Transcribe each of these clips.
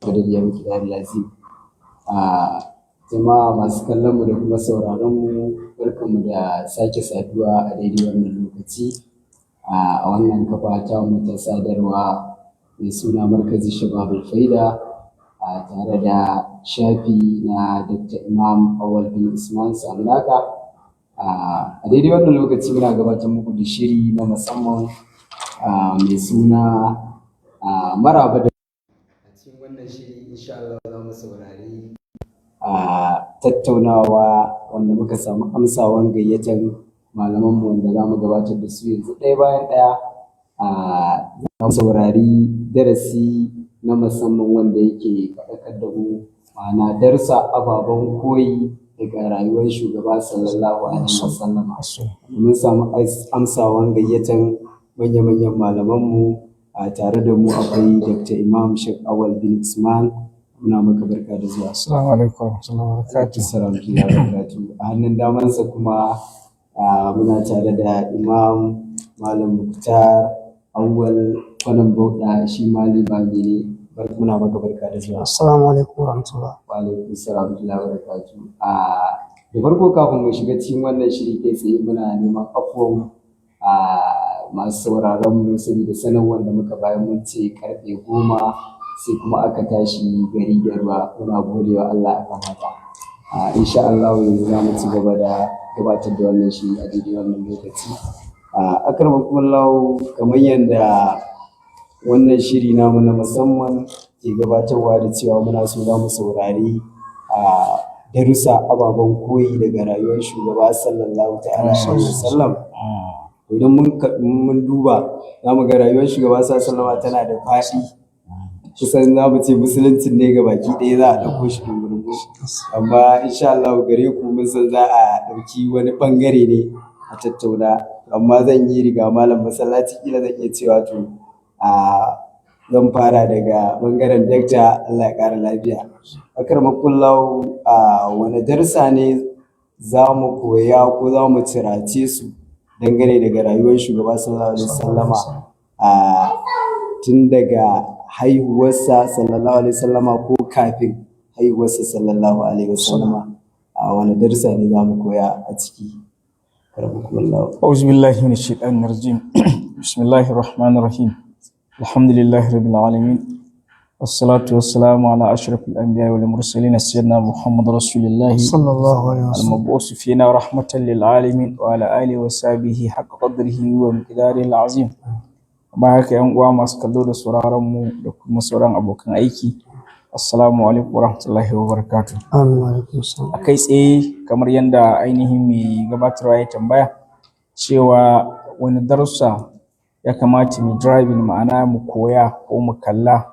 Fadil Mikdad Lazim. Jama'a masu kallon mu da kuma sauraron mu, barkanmu da sake saduwa a daidai wannan lokaci a wannan kafa ta mu ta sadarwa mai suna Markazi Shababul Faida tare da shafi na Dr. Imam Awwal bin Usman Samnaka. A daidai wannan lokaci muna gabatar muku da shiri na musamman mai suna maraba da cikin wannan shiri insha Allah za mu saurari tattaunawa wanda muka samu amsawan gayyatar malamanmu wanda za mu gabatar da su yanzu ɗaya bayan ɗaya. Za mu saurari darasi na musamman wanda yake faɗakar da mu, ma'ana darsa ababen koyi daga rayuwar shugaba sallallahu alaihi wasallam. Mun samu amsawan gayyatar manya-manyan malamanmu. Tare da mu akwai Dr. Imam Sheikh Awwal bin Usman. Muna maka barka da zuwa. Assalamu alaikum warahmatullahi wabarakatuh. A hannun damansa kuma muna tare da Imam Malam Muktar Awwal Kwanan Bauda, shi ma limami ne. Muna maka barka da zuwa. Assalamu alaikum warahmatullahi. Wa alaikum assalam wabarakatuh. Da farko kafin mu shiga cikin wannan shiri kai tsaye muna neman afuwan masu sauraron mu saboda sanarwar da muka bayan mun ce karfe 10 sai kuma aka tashi gari yarwa. Muna gode wa Allah akan haka. Insha Allah yanzu za mu ci gaba da gabatar da wannan shiri a daidai wannan lokaci. Akramakumullahu, kamar yadda wannan shiri namu na musamman ke gabatarwa da cewa muna so za mu saurari darussa ababen koyi daga rayuwar shugaba sallallahu ta'ala alaihi wasallam. Idan mun duba za mu ga rayuwar shugaba sallallahu tana da faɗi, kusan za mu ce musuluncin ne ga baki ɗaya za a ɗauko shi ɗungurungu, amma insha Allah gare ku mun san za a ɗauki wani ɓangare ne a tattauna. Amma zan yi riga malam masallaci, kila zan iya cewa to zan fara daga ɓangaren dakta. Allah ya ƙara lafiya. Akramakumullahu, wani darsa ne za mu koya ko za mu cirace su dangane daga rayuwar shugaba sallallahu alaihi wasallama, tun daga haihuwarsa sallallahu alaihi wasallama ko kafin haihuwarsa sallallahu alaihi wasallama, wani darsa ne za mu koya a ciki? A'udhu billahi minash shaitanir rajim. Bismillahir rahmanir rahim. Alhamdulillahi rabbil alamin. Wassalatu wassalamu ala ashrafil anbiya'i wal mursalin sayyidina Muhammad rasulillah sallallahu alaihi wasallam al-mab'us fina rahmatan lil alamin wa ala alihi wa sahbihi haqqa qadrihi wa miqdarihi al-azim. Bayan haka yan uwa masu kallo da sauraron mu da kuma sauran abokan aiki, assalamu alaikum warahmatullahi wabarakatuh. Akai tsaye kamar yanda ainihin mai gabatarwa ya tambaya cewa wani darussa ya kamata mu driving, ma'ana mu koya ko mu kalla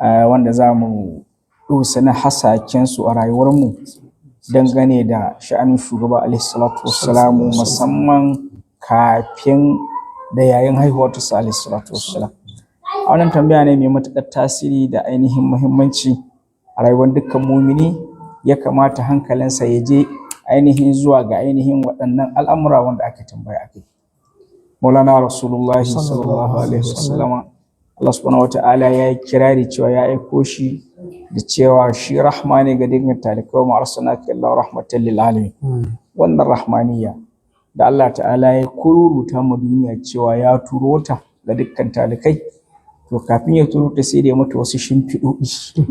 wanda za mu ɗosa na hasakensu a rayuwarmu dangane da sha'anin shugaba alaihi salatu wassalamu, musamman kafin da yayin haihuwarsa alaihi salatu wassalam. A wannan tambaya ne mai matuƙar tasiri da ainihin muhimmanci a rayuwar dukkan mumini. Ya kamata hankalinsa ya je ainihin zuwa ga ainihin waɗannan al'amura wanda aka tambaya akai. Maulana Rasulullahi sallallahu alaihi wasallama, Allah subhanahu wata'ala ya yi kirari cewa ya aiko shi da cewa shi rahma ne ga dukkan talikai, wa arsalnaka illa rahmatan lil alamin. Wannan rahmaniya da Allah ta'ala ya kururuta mu duniya cewa ya turo ta ga dukkan talikai, to kafin ya turo ta sai da ya mata wasu shimfiɗoɗi.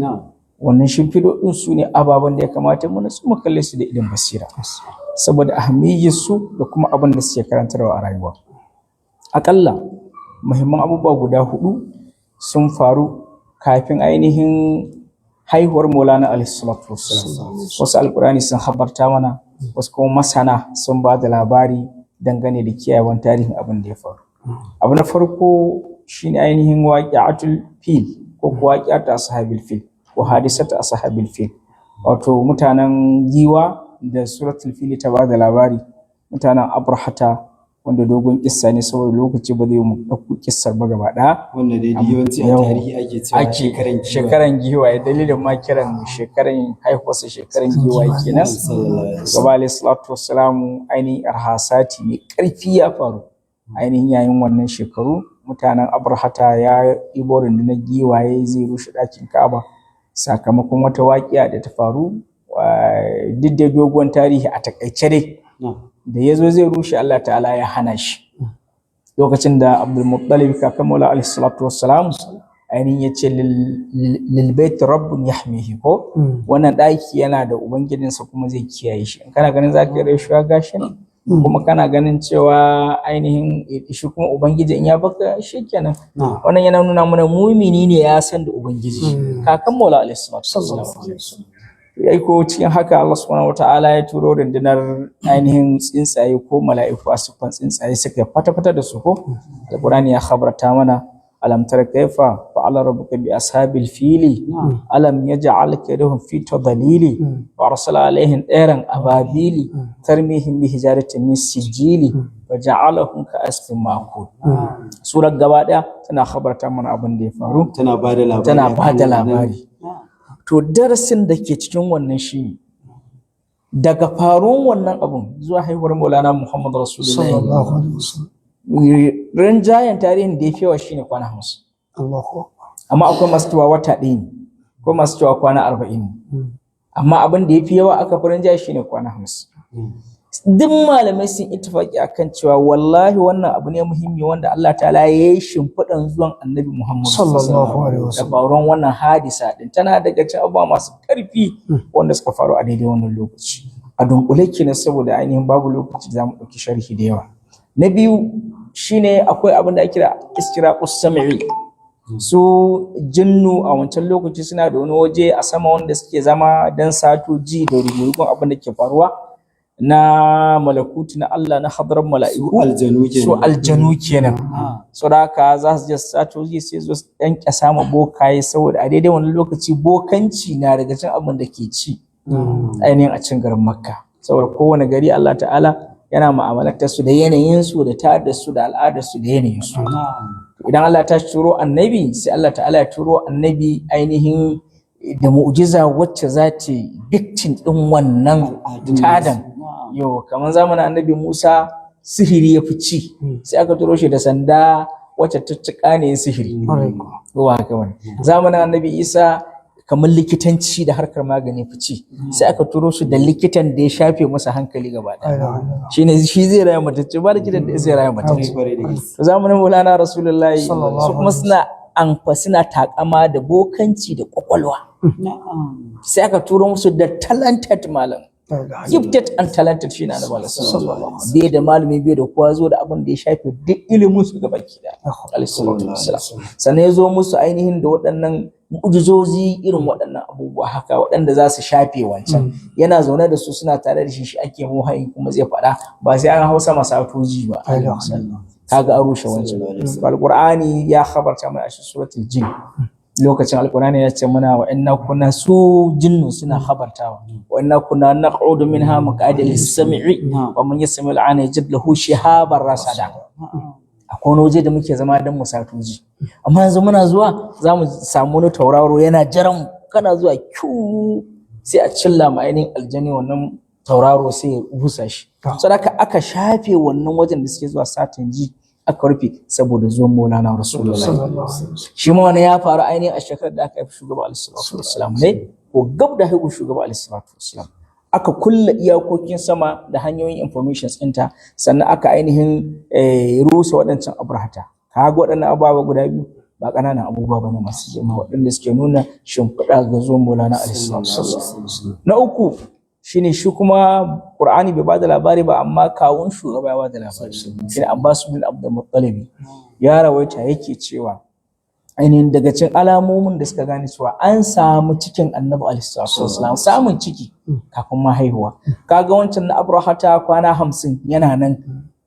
Wannan shimfiɗoɗin su ne ababen da ya kamata mu natsu mu kalle su da idan basira, saboda ahammiyyar su da kuma abin da suke karantarwa a rayuwa. Aƙalla muhimman abubuwa guda 4 sun faru kafin ainihin haihuwar Maulana alaihi salatu wassalam. Wasu alƙur'ani sun habarta mana, wasu kuma masana sun ba da labari dangane da kiyayewan tarihin abin da ya faru. Abu na farko shine ainihin waqi'atul fil ko waqi'atu ashabil fil ko hadisatu ashabil fil, wato mutanen giwa da suratul fil ta ba da labari. Mutanen Abrahata, wanda dogon kissa ne saboda lokaci ba zai mu ɗauko kissar ba gaba ɗaya. Wanda dai yawanci a tarihi ake cewa shekaran giwaye, dalilin ma kiran shekaran haihuwarsa shekaran giwaye kenan. Gaba alaihi salatu wassalamu ainihin arhasati mai ƙarfi ya faru ainihin yayin wannan shekaru. Mutanen Abrahata ya ibo rundunar giwaye zai rushe ɗakin Ka'aba, sakamakon wata waƙiya da ta faru duk da dogon tarihi a takaice dai da ya zo zai rushe Allah ta'ala ya hana shi lokacin da Abdul Muttalib kakan Maula alaihi salatu wassalam ainihin ya ce lil bait rabbun yahmihi ko wannan ɗaki yana da ubangijinsa kuma zai kiyaye shi in kana ganin zaka yi rashuwa gashi ne kuma kana ganin cewa ainihin shi kuma ubangiji in ya baka shikenan wannan yana nuna mana mumini ne ya san da ubangiji kakan Maula alaihi salatu wassalam ya ko cikin haka Allah subhanahu wataala ya turo rundunar ainihin tsuntsaye ko mala'iku a siffan tsuntsaye suka fata-fata da su ko alqur'ani ya khabarta mana alam tara kayfa fa'ala rabbuka bi ashabil fili alam yaj'al kaydahum fi tadlili wa arsala alaihim tayran ababili tarmihim bi hijaratin min sijili wa ja'alahum ka asfin ma'kul surar gaba daya tana khabarta mana abin da ya faru tana bada labari to darasin da ke cikin wannan shi daga faruwan wannan abun zuwa haihuwar Maulana Muhammad Rasulullahi sallallahu alaihi wasallam rinjayen tarihin da ya fi yawa shine kwana 50 amma akwai masu cewa wata ɗaya ne akwai masu cewa kwana 40 amma abin da ya fi yawa aka fi rinjaye shine kwana 50 duk malamai sun ittifaki akan cewa wallahi wannan abu ne muhimmi wanda Allah ta'ala ya yi shimfiɗan zuwan Annabi Muhammad sallallahu alaihi wasallam da faruwan wannan hadisa din tana daga cikin abubuwa masu ƙarfi wanda suka faru a daidai wannan lokaci a dunkule kenan saboda ainihin babu lokaci za mu ɗauki sharhi da yawa na biyu shine akwai abin da ake kira istiraqus sam'i su jinnu a wancan lokaci suna da wani waje a sama wanda suke zama dan sato ji da rubugun abin da ke faruwa na malakuti na Allah na hadarar mala'iku su aljanu kenan so da haka za su je sato ji sai zo yan kyasa ma bokaye saboda a daidai wannan lokaci bokanci na daga cikin abin da ke ci ainihin a cikin garin Makka saboda kowane gari Allah ta'ala yana mu'amalantar su da yanayin su da ta'addar su da al'adar su da yanayin su idan Allah ta turo annabi sai Allah ta'ala ya turo annabi ainihin da mu'jiza wacce za ta victim din wannan tadan yau kamar zamanin annabi Musa sihiri ya fi ci sai aka turo shi da sanda wacce tuttuka ne sihiri ruwa haka wani zamanin annabi Isa kamar likitanci da harkar magani fi ci sai aka turo shi da likitan da ya shafe masa hankali gaba ɗaya shine shi zai raya matacce ba likitan da zai raya matacce zamanin Maulana Rasulullahi su kuma suna takama da bokanci da kwakwalwa sai aka turo musu da talented malam gifted and talented shine annabi sallallahu alaihi wasallam bai da malami bai da kowa zo da abin da ya shafe duk ilimin su gaba kida alaihi wasallam sannan ya zo musu ainihin da waɗannan mu'jizozi irin waɗannan abubuwa haka waɗanda za su shafe wancan yana zaune da su suna tare da shi ake muhayi kuma zai faɗa ba sai an hausa masatoji ba kaga an rushe wancan alqur'ani ya khabarta mana a suratul jin lokacin alqur'ani ya ce mana wa inna kunna su jinnu suna khabartawa wa inna kunna naq'udu minha maq'ada lis-sam'i wa man yasmi' al'ana yajid lahu shihaban rasada akwai wani waje da muke zama dan musatoji amma yanzu muna zuwa zamu samu wani tauraro yana jaran kana zuwa kyu sai a cilla ma ainihin aljani wannan tauraro sai ya busa shi saboda aka shafe wannan wajen da suke zuwa satin ji aka rufe saboda zuwan Maulana Rasulullahi shi ma wani ya faru ainihin a shekarar da aka haifi shugaba alaihi ne ko gab da haihu shugaba alaihi aka kulle iyakokin sama da hanyoyin information ɗinta sannan aka ainihin rusa waɗancan abrahata kaga waɗannan abubuwa guda biyu ba ƙananan abubuwa bane masu girma waɗanda suke nuna shimfiɗa ga zuwan Maulana alaihi na uku shine shi kuma Qur'ani bai bada labari ba amma kawun shugaba ya bada labari shine Abbas bin Abdul Muttalib ya rawaita yake cewa ainihin daga cikin alamomin da suka gane cewa an samu cikin Annabi alaihi wasallam samun ciki kafin mahaihuwa kaga wancan na Abrahata kwana 50 yana nan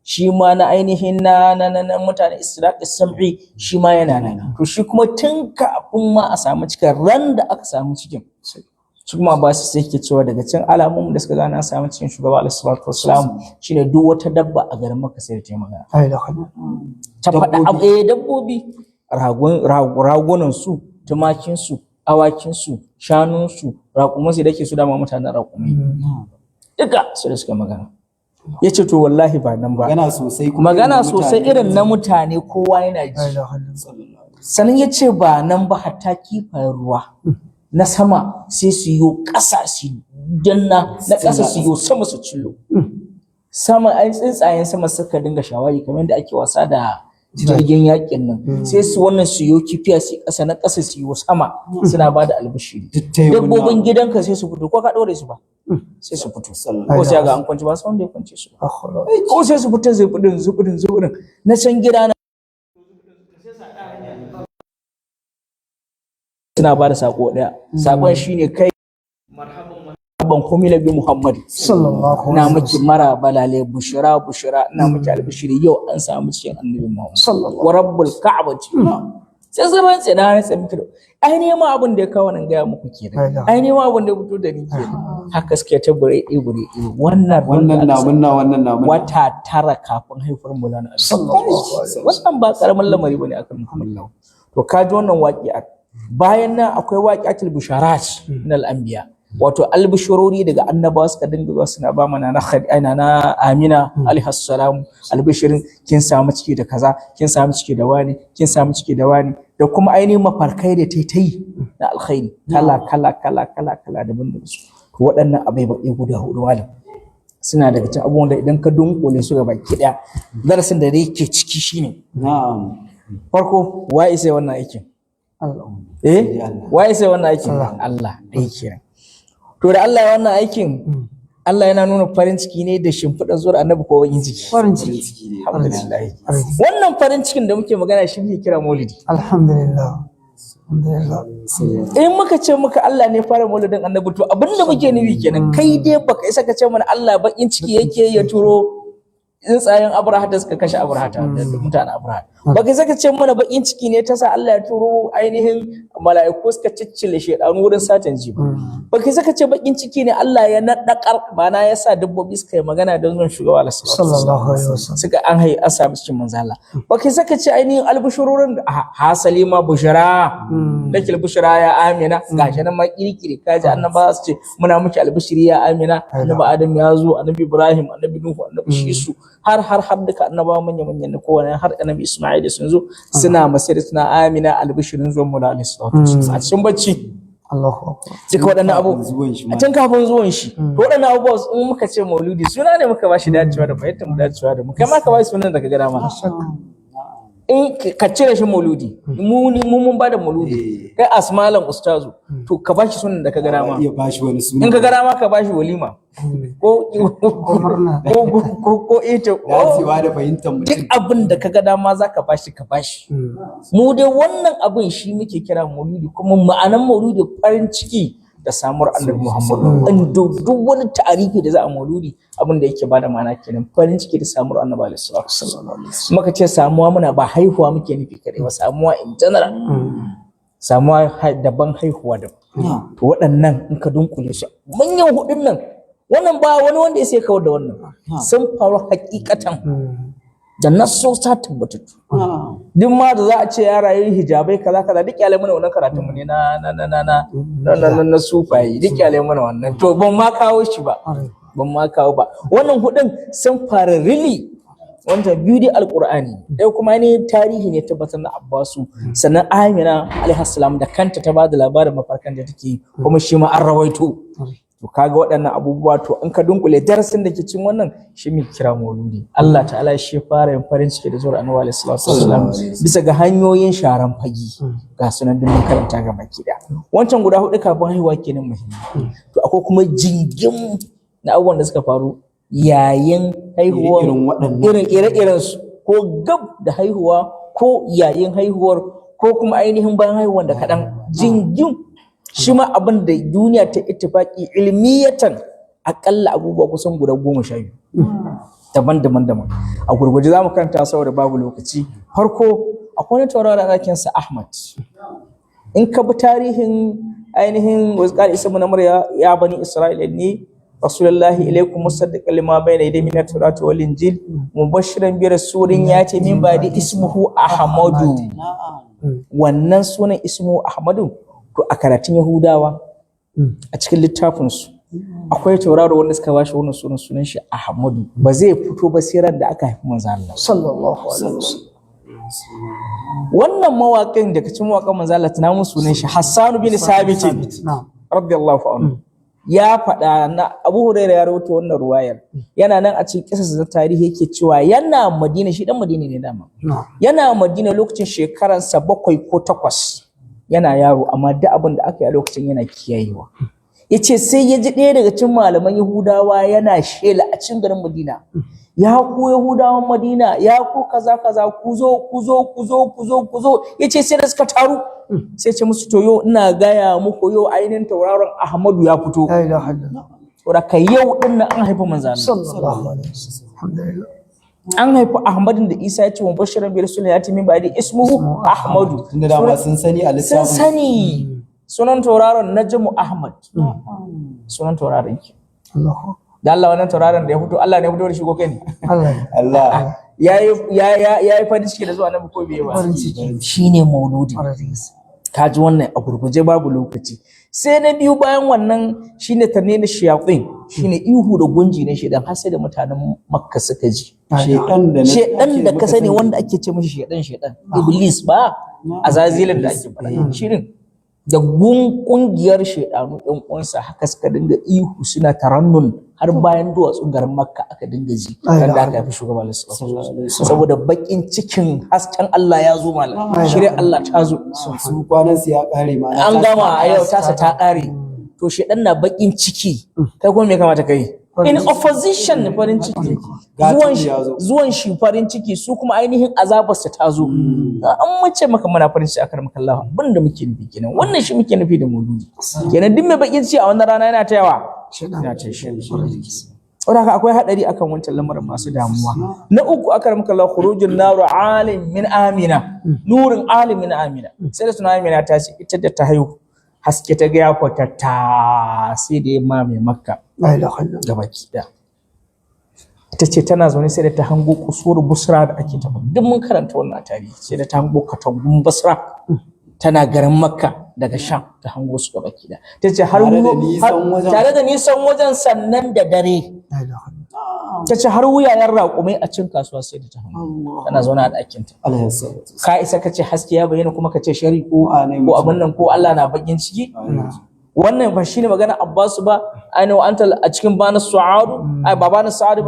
shi ma na ainihin na mutane Isra'is sam'i shi ma yana nan to shi kuma tun kafin ma a samu cikin ran da aka samu cikin su kuma ba su sai ke cewa daga cikin alamomin da suka gane an samu cikin shugaba alaihi salatu wassalam shine duk wata dabba a garin Makka sai ta magana ta faɗa dabbobi ragunan su tumakin su awakin su shanun su raƙuman su dake su dama mutanen raƙumai duka su da suka magana yace to wallahi ba nan ba magana sosai irin na mutane kowa yana ji sannan yace ba nan ba hatta kifayen ruwa na sama sai su yi ƙasa su danna na ƙasa su yi sama su cillo sama ai tsuntsayen sama suka dinga shawari kamar da ake wasa da jirgin yakin nan sai su wannan su yi kifiya su ƙasa na ƙasa su yi sama suna ba da albishiri dabbobin gidanka sai su fito ko ka ɗore su ba sai su fito ko sai ga an kwanci ba su wanda ya kwance su ko sai su fito zubudin na can gida na suna ba da sako daya sakon shine kai marhaban kumila bi muhammad sallallahu alaihi wasallam na miki mara balale bushra na miki albishiri yau an samu cikin annabi muhammad sallallahu wa rabbul ka'bati sai zaman sai na rantsa miki ai ne ma abin da ya kawo nan ga muku kenan ai ne ma abin da ya fito da ni kenan haka suke ta bure wannan na wata tara kafin haifar mulana sallallahu alaihi wasallam wannan ba karamin lamari bane akan muhammad to kaji wannan waqi'a bayan nan akwai waqi'atul bisharat min al-anbiya wato albishurori daga annabawa suka dinga zuwa suna ba mana na Amina alaihi salam albishirin kin samu ciki da kaza kin samu ciki da wani kin samu ciki da wani da kuma ainihin mafarkai da tai na alkhairi kala daban da su to waɗannan abai ba guda hudu malam suna daga cikin abubuwan da idan ka dunkule su ga baki daya darasin da yake ciki shine na'am farko wai sai wannan aikin wai sai wannan aikin Allah aikin to da Allah ya wannan aikin Allah yana nuna farin ciki ne da shimfiɗa zuwa annabi ko wani ciki farin ciki alhamdulillah wannan farin cikin da muke magana shi muke kira maulidi alhamdulillah in muka ce muka Allah ne fara maulidin annabi to abinda muke nufi kenan kai dai baka isa ka ce mana Allah bakin ciki yake ya turo tsuntsayen Abraha da suka kashe Abraha da mutanen Abraha baka saka ce mana bakin ciki ne ta sa Allah ya turo ainihin mala'iku suka ciccile shedanu wurin satan ji baka saka ce bakin ciki ne Allah ya nadakar bana ya sa dabbobi suka yi magana da zuwan shugaba sallallahu alaihi wasallam suka an samu cikin manzo Allah baka saka ce ainihin albushururin hasali ma bushara lakil bushara ya Amina gashi nan ma kirkire kaji annaba su ce muna miki albushiri ya Amina annabi Adam ya zo annabi Ibrahim annabi Nuhu annabi Shisu har duka annabawa manyan na kowane har annabi Isma'il sun zo suna masir suna Amina albishirin zuwan mu alaihi salatu a cikin bacci Allahu akbar duka waɗannan abu a tun kafin zuwan shi to waɗannan abubuwa in muka ce mauludi suna ne muka bashi dacewa da fahimtar mu dacewa da mu kai ma ka bashi sunan daga gada ma in ka cire shi mauludi mun ba da mauludi kai asmalan ustazu to ka bashi sunan da ka gada ma in ka gada ma ka bashi walima ko ita dacewa da fahimtar mu duk abin da ka ga dama zaka bashi ka bashi mu dai wannan abin shi muke kira mauludi kuma ma'anan mauludi farin ciki da samuwar annabi Muhammad duk wani ta'arifi da za a mauludi abin da yake bada ma'ana kenan farin ciki da samuwar annabi sallallahu alaihi wasallam muka ce samuwa muna ba haihuwa muke nufi kadai ba samuwa in general samuwa daban haihuwa daban to waɗannan in ka dunkule su manyan hudun nan wannan ba wani wanda ya sai kawar da wannan sun faru hakikatan da nasosa tabbatattu duk ma da za a ce ya rayu hijabai kaza duk kyale mana wannan karatun mu ne na sufayi duk kyale mana wannan to ban ma kawo shi ba wannan hudun sun fara really wanda biyu dai alqur'ani dai kuma ne tarihi ne tabbatar na Abbasu sannan Amina alaihi salam da kanta ta bada labarin mafarkan da take kuma shi ma an rawaito to kaga waɗannan abubuwa to in ka dunkule darasin da ke cikin wannan shi mai kira mauludi Allah ta'ala shi fara yin farin ciki da zuwa annabi sallallahu alaihi wasallam bisa ga hanyoyin sharan fagi ga sunan dun karanta ga baki da wancan guda hudu kafin haihuwa kenan muhimmi to akwai kuma jingim na abubuwan da suka faru yayin haihuwa irin ire-iren su ko gab da haihuwa ko yayin haihuwar ko kuma ainihin bayan haihuwar da kaɗan jingim shi ma abin da duniya ta ittifaki ilmiyatan akalla abubuwa kusan guda 12 daban a gurguje zamu karanta saboda babu lokaci farko akwai wani tauraro da ake sa Ahmad in ka bi tarihin ainihin wazqal isa ibn Maryam ya bani Isra'ila ne rasulullahi ilaikum musaddiqan lima bayna yadayhi min at-taurati wal injil mubashiran bi rasulin yati min ba'di ismuhu Ahmadu wannan sunan ismuhu Ahmadu to a karatun Yahudawa a cikin littafinsu akwai tauraro wanda suka bashi wannan sunan shi Ahmadu ba zai fito ba sai ran da aka haifi manzo Allah sallallahu alaihi wasallam wannan mawaƙin daga cikin mawaƙan manzo Allah tana musu sunan shi Hassan bin Sabit radiyallahu anhu ya faɗa na Abu Hurairah ya rawaito wannan ruwayar yana nan a cikin kisar da tarihi yake cewa yana Madina, shi dan Madina ne dama yana Madina lokacin shekaransa 7 ko 8 yana yaro, amma duk abin da aka yi a lokacin yana kiyayewa. Yace sai ya ji ɗaya daga cikin malaman Yahudawa yana shela a cikin garin Madina, ya ku Yahudawan Madina, ya ku kaza kaza, ku zo. Yace sai da suka taru sai ce musu to yau ina gaya muku yau ainihin tauraron Ahmadu ya fito. La ilaha illallah. Saboda kai yau din nan an haifa manzo sallallahu alaihi wasallam. An haifi Ahmadin da Isa ya ce wa bashiran bi rasulin ya min ba'di ismuhu Ahmadu. Tunda dama sun sani a lissafin. Sun sani. Sunan tauraron Najmu Ahmad. Sunan tauraron ki. Da Allah wannan tauraron da ya fito, Allah ne ya fito da shi ko kai ne? Allah. Yayi farin ciki da zuwa Annabi ko bai ba. Shine Mauludi. Kaji wannan a gurguje babu lokaci. Sai na biyu bayan wannan shine tarnina shayatin, shine ihu da gunji ne shedan har sai da mutanen Makka suka ji. Shedan da ka sani wanda ake ce mishi shedan Iblis ba azazilin da ake fara shirin da kungiyar shedanu ɗan uwansa haka suka dinga ihu suna tarannun har bayan duwatsun garin Makka aka dinga ji kan da aka fi shugaban lissafi saboda bakin cikin hasken Allah ya zo malam shirya Allah ta zo su kwanan su ya kare ma an gama a yau tasa ta kare to shedan na bakin ciki kai kuma me kamata kai in opposition farin ciki zuwan shi farin ciki su kuma ainihin azabarsa ta zo an mace maka muna farin ciki akar maka Allah abinda muke nufi kenan wannan shi muke nufi da mauludi kenan duk mai bakin ciki a wannan rana yana ta yawa yana ta shi saboda akwai hadari akan wancan lamarin masu damuwa. Na uku akar maka Allah khurujun naru alim min amina nurin alim min amina sai da sunan amina ta ce ita da ta haihu haske ta ga ya kwatata sai da yamma mai Makka gabaki da ita ce tana zaune sai da ta hango kusur Busra da ake tafi duk mun karanta wannan tarihi sai da ta hango katangun Basra tana garin Makka daga Sham ta hango su gabaki da tace har tare da nisan wajen sannan da dare tace har wuyayen raƙumai a cin kasuwa sai da ta hango tana zaune a ɗakin ta ka isa kace haske ya bayyana kuma kace shari ko abin nan ko Allah na bakin ciki wannan ba shine magana Abbas ba aina wa anta a cikin bana su'adu ai babana sa'adu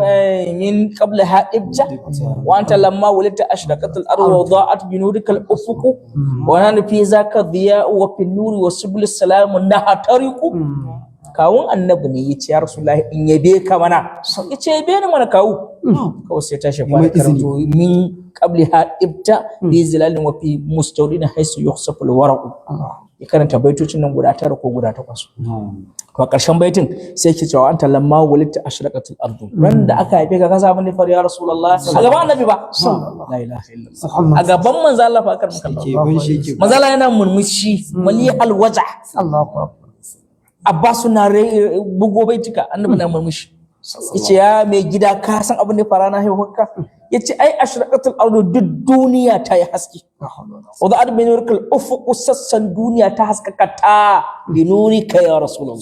min qabla ha'ibja wa anta lamma walita ashraqat al-ardu wa da'at bi nurika al-ufuq wa nana fi zaka dhiya wa fi nuri wa subul salam nahtariqu kawun annabi ne yace ya rasulullahi in yabe ka mana yace yabe ni mana kawu kawai sai ta shafa karanto min qabli ha'ibta bi zilalin wa fi mustawdin haythu yukhsafu al-waraq ya karanta baitocin nan guda 9 ko guda 8 to a ƙarshen baitin sai yake cewa anta lamma walita ashraqatil ardu ran da aka haife ka kasa bane far ya rasulullah a gaban annabi ba la ilaha illallah a gaban manzo Allah fa akar maka manzo Allah yana murmushi mali alwaja Allahu akbar Abbas na bugo baitika annabi na murmushi yace ya mai gida ka san abin da fara na haihuwarka yace ai ashraqatul ardu duk duniya ta yi haske wa da admin nurkal ufuq sassan duniya ta haskaka ta bi nurika ya rasulullah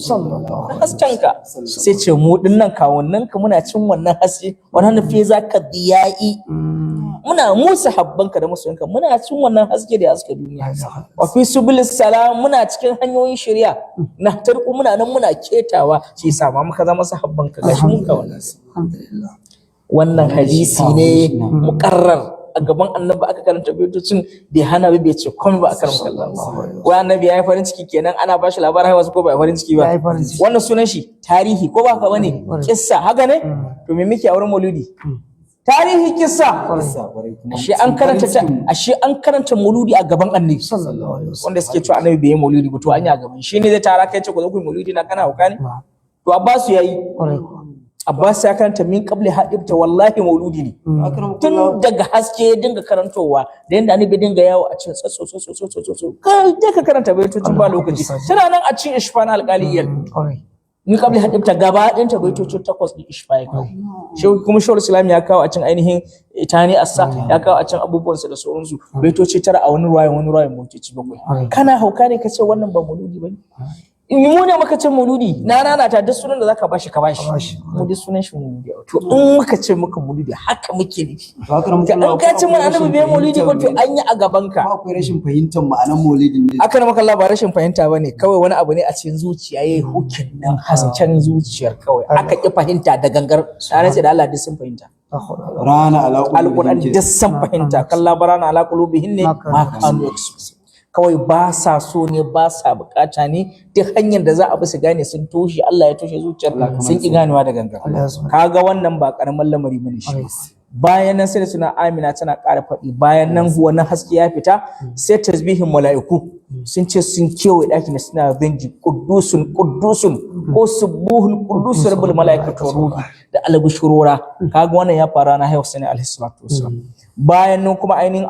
haskenka sai ce mu dinnan kawunnan ka muna cin wannan haske wannan fi zaka diyai muna musu habbanka da masoyanka muna cin wannan haske da haske duniya wa fi subilis salam muna cikin hanyoyin shari'a na tarku muna nan muna ketawa shi yasa ma muka zama sahabbanka gashi mun ka wannan hadisi ne muqarrar a gaban annabi aka karanta baitocin bai hana bai ce komai ba a karanta Allah wai annabi yayi farin ciki kenan ana bashi labarin haihuwa ko bai farin ciki ba wannan sunan shi tarihi ko ba ka bane kissa haka ne to me muke a wurin maulidi tarihi kissa ashe an karanta mauludi a gaban annabi wanda suke cewa annabi bai yi mauludi ba to an yi a gaban shi ne zai tara kai ce ku zo ku yi mauludi na kana hauka ne to Abbas yayi Abbas ya karanta min qabli hadibta wallahi mauludi ne tun daga haske ya dinga karantowa da yanda annabi dinga yawo a cikin tsotso kai ka karanta baitocin ba lokaci tana nan a cikin ishfan alqaliyal min qabli hadibta gaba ɗayan ta baitocin 8 din ishfa ya kawo shi kuma shawar islam ya kawo a cikin ainihin itani assa ya kawo a cikin abubuwan sa da sauransu baitoci 9 a wani ruwayan baitoci 7 kana hauka ne kace wannan ba mauludi bane mu ne muka ce mauludi na rana ta duk sunan da zaka bashi ka bashi mu duk sunan shi mauludi to in muka ce muka mauludi haka muke nufi in ka ce mu annabi bai mauludi ba to an yi a gaban ka akwai rashin fahimtar ma'anar maulidin ne aka maka Allah ba rashin fahimta bane kawai wani abu ne a cikin zuciya yayi hukin nan hasken zuciyar kawai aka ki fahimta da gangar tare da Allah duk sun fahimta rana ala alquran duk sun fahimta kalla barana ala qulubihin ne ma kanu yaksu kawai ba sa so ne ba sa bukata ne duk hanyar da za a bi su gane sun toshe Allah ya toshe zuciyar sun ki ganewa da gangan kaga wannan ba karamin lamari bane shi bayan nan sai da suna Amina tana ƙara faɗi bayan nan wannan haske ya fita sai tasbihin mala'iku sun ce sun kewaye ɗakin suna zanji quddusun ko subuhun quddusun rabbul mala'ikatu ruhi da albushurura kaga wannan ya fara na haihu sani alaihi salatu wasallam bayan nan kuma ainihin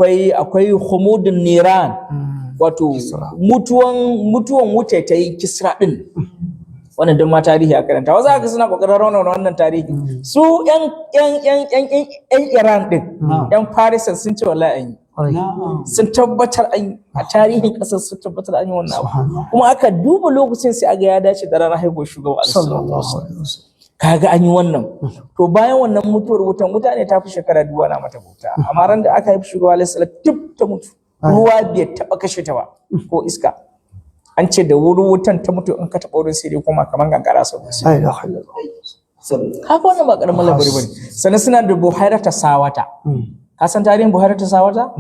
akwai khumudun niran wato mutuwan wuta ta yi Kisra din wannan don ma tarihi a karanta wasu haka suna kokarin rauna wannan tarihi su yan Iran din yan Farisan sun ce wallahi an yi sun tabbatar an a tarihin kasar sun tabbatar an yi wannan abu kuma aka duba lokacin sai aga ya dace da ranar haihuwar shugaba sallallahu alaihi wasallam kaga an yi wannan to bayan wannan mutuwar wutan mutane ta fi shekara 2 na mata bauta amma ran da aka haifi shugaba alaihi salam duk ta mutu ruwa bai taba kashe ta ba ko iska an ce da wurin wutan ta mutu in ka taba wurin sai dai kuma kaman gangara sau haka wannan ba karamin labari bane sannan suna da buhairata sawata ka san tarihin buhairata sawata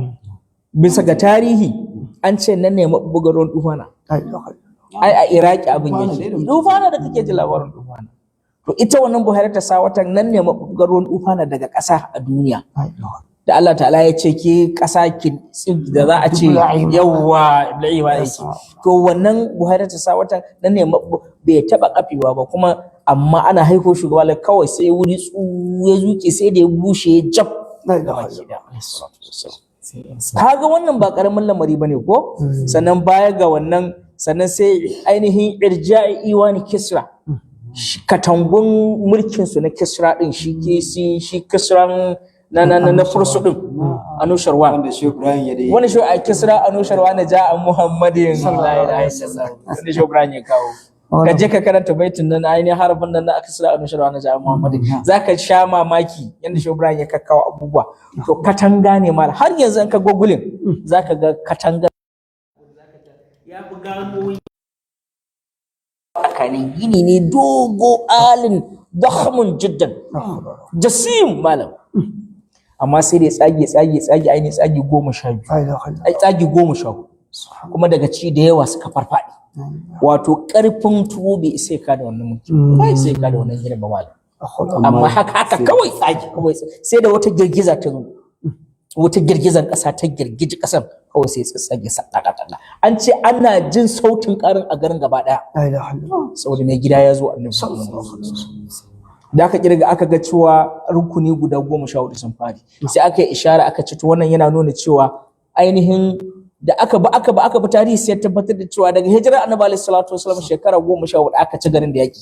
bisa ga tarihi an ce nan ne mabugar ruwan dufana ai a Iraki abin yake dufana da kake ji labarin dufana to ita wannan buhairata sawatan nan ne mabugar ruwan dufana daga ƙasa a duniya da Allah ta'ala ya ce ke ƙasa ki da za a ce yawwa iblaiwa yake to wannan buhairata sawatan nan ne bai taba kafewa ba kuma amma ana haiko shugaba kawai sai wuri ya zuke sai da ya bushe ya jab kaga wannan ba karamin lamari bane ko sannan baya ga wannan sannan sai ainihin irja'i iwani Kisra katangun mulkin su na Kisra din shi Kisran na fursu din Anusharwan wanda Shehu Ibrahim ya dai wani shi a Kisra Anusharwan na ja'a Muhammadin sallallahu alaihi wasallam wanda Shehu Ibrahim ya kawo ka je ka karanta baitin nan ainihin harafin nan na Kisra Anusharwan na ja'a Muhammadin zaka sha mamaki yanda Shehu Ibrahim ya kakkawo abubuwa to katanga ne mal har yanzu an ka gogulin zaka ga katanga ya fi gano akanin gini ne dogo alin dakhmun jiddan jasim malam amma sai dai tsage ainihin tsage 12 ai tsage 14 kuma daga ci da yawa suka farfadi wato karfin tuwo bai sai ka da wannan mutum bai sai ka da wannan ginin ba malam amma haka kawai tsage kawai sai da wata girgiza ta zo wata girgizan kasa ta girgiji kasan kawai sai tsage sadaka an ce ana jin sautin karin a garin gaba daya saboda mai gida ya zo annabi sallallahu alaihi wasallam da aka kirga aka ga cewa rukuni guda 14 sun fadi sai aka yi ishara aka ce to wannan yana nuna cewa ainihin da aka bi tarihi sai tabbatar da cewa daga hijirar annabi alaihi salatu wasallam shekara 14 aka ci garin da yaki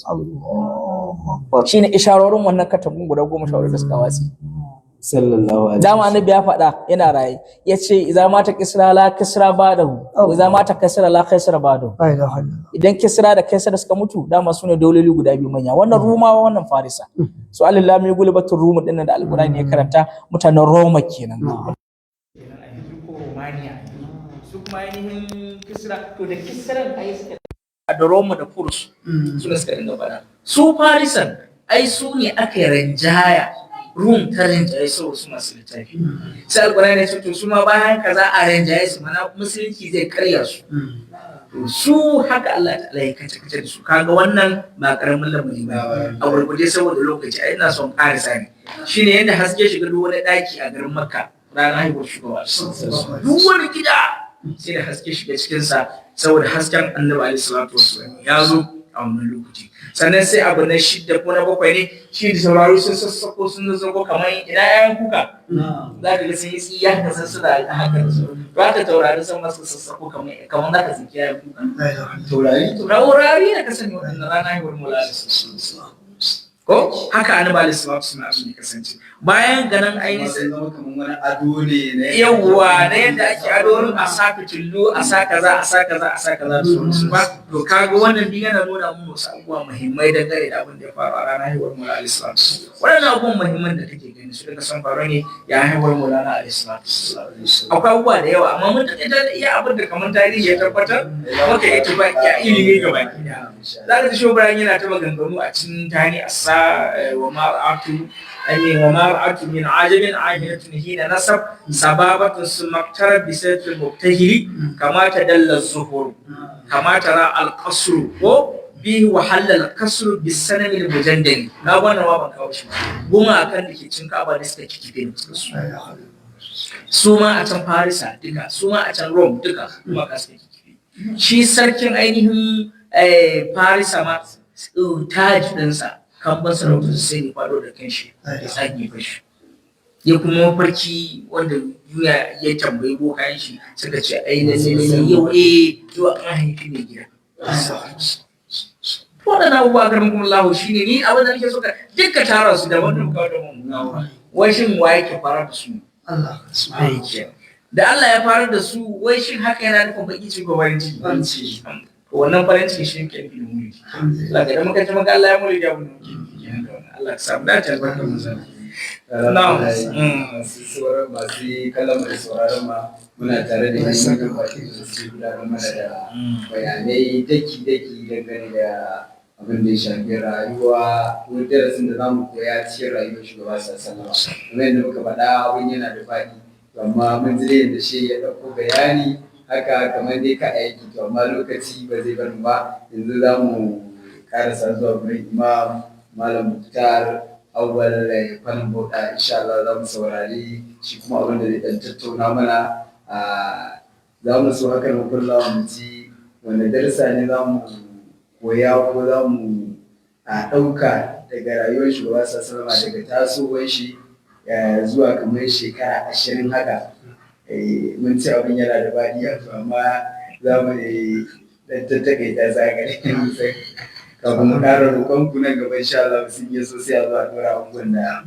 shine isharorin wannan katabun guda 14 da suka wasi sallallahu alaihi dama annabi ya faɗa yana raye yace idza mata kisra la kisra ba'dahu wa idza mata kisra la kisra ba'dahu idan kisra da kaisar suka mutu dama sune dauloli guda biyu manya wannan rumawa wannan farisa so alillahi gulbatul rum din da alqur'ani ya karanta mutanen roma kenan su kuma ainihin kisra to da kisran ai suka da roma da furs suna suka dinga bana su farisan ai su ne aka ranjaya rum ta rinjaye su masu littafi sai alƙur'ani ya ce to su ma bayan kaza a rinjaye su mana musulunci zai karya su su haka Allah ta'ala ya kace da su kaga wannan ba karamin lamari ba a gurgurde saboda lokaci ai ina son karisa ne shine yadda haske shiga duk wani daki a garin Makka ranar haihuwar shugaba duk wani gida sai da haske shiga cikin sa saboda hasken Annabi alaihi salatu wasallam ya zo a wannan lokaci sannan sai abu na 6 ko na 7 ne shi da sauraro sun sassako sun zago kamar ina yayan kuka za ka ga sun yi tsiya da san suna haka da su ba ta taurari sun masu sassako kamar za ka tsinki yayan kuka taurari da ka sani waɗannan rana yi wurin mulali ko haka annabi alaihi salatu wasallam sun kasance bayan ganin ainihin zama kamar wani ado ne na yawwa na yadda ake ado a sa fitullu a sa kaza a sa kaza a sa kaza da sauransu ba to kaga wannan din yana nuna mun wasu abubuwa muhimmai dangane da abin da ya faru a ranar haihuwar mu alaihi salatu waɗannan abubuwan muhimman da kake gani su daga san faru ne ya haihuwar mu ranar alaihi salatu akwai abubuwa da yawa amma mun taƙaita da iya abin da kamar tarihi ya tabbatar maka ya tuba ya ilimi ga baki da za ka ji shobaran yana ta maganganu a cikin tani asa wa ma'atu وما رأت من عجب عاجلة حين نسب سبابة ثم اقترب بسيف المبتهل كما تدل الزهور كما ترى القصر به وحل القصر بالسنم المجندل لا وانا ما بكاوش بما كان دake cin kaba da suka kikibe su ma a can Farisa duka su ma a can Rome duka kuma ka suka kikibe shi sarkin ainihin Farisa ma taj dinsa kamban sarautar sai ya faɗo da kanshi ya tsage fashi ya kuma mafarki wanda duniya ya tambayi bokayen shi suka ce ai da ne yau zuwa an haifi mai gida waɗannan abubuwa karin kuma lahu shi ne ni abin da nake so ka dukka tara su da wanda muka da mun wai shin wa yake fara da su Allah da Allah ya fara da su wai shin haka yana nufin baki ci gobarin ciki wannan farin ciki shi ke nufi da mulki Allah ga muka ji maka Allah ya mulki ya mulki Allah ka samu dace albarkar mu sana na'am sauran masu kallon da sauraron ma muna tare da yin magana baki da su gudanar mana da bayanai daki dangane da abin da ya shafi rayuwa wani darasin da zamu koya cikin rayuwar shugaba sallallahu alaihi wasallam kamar yadda muka faɗa abin yana da faɗi amma mun ji yadda shi ya ɗauko bayani haka kamar dai ka aiki to amma lokaci ba zai bar mu ba yanzu za mu karasa zuwa gurin imam malam muktar awwal falin bauta insha Allah za mu saurari shi kuma abin da zai dan tattauna mana za mu so haka mu kulla mu ji wanda darasa ne za mu koya ko za mu ɗauka daga rayuwar shugaba sallallahu alaihi daga tasowar shi zuwa kamar shekara 20 haka mun ci abin yana da baɗi amma za mu ɗan tattakaita zagare kafin mu ƙara roƙon ku nan gaba insha Allah sun yi sosai a zuwa ɗora abubuwan da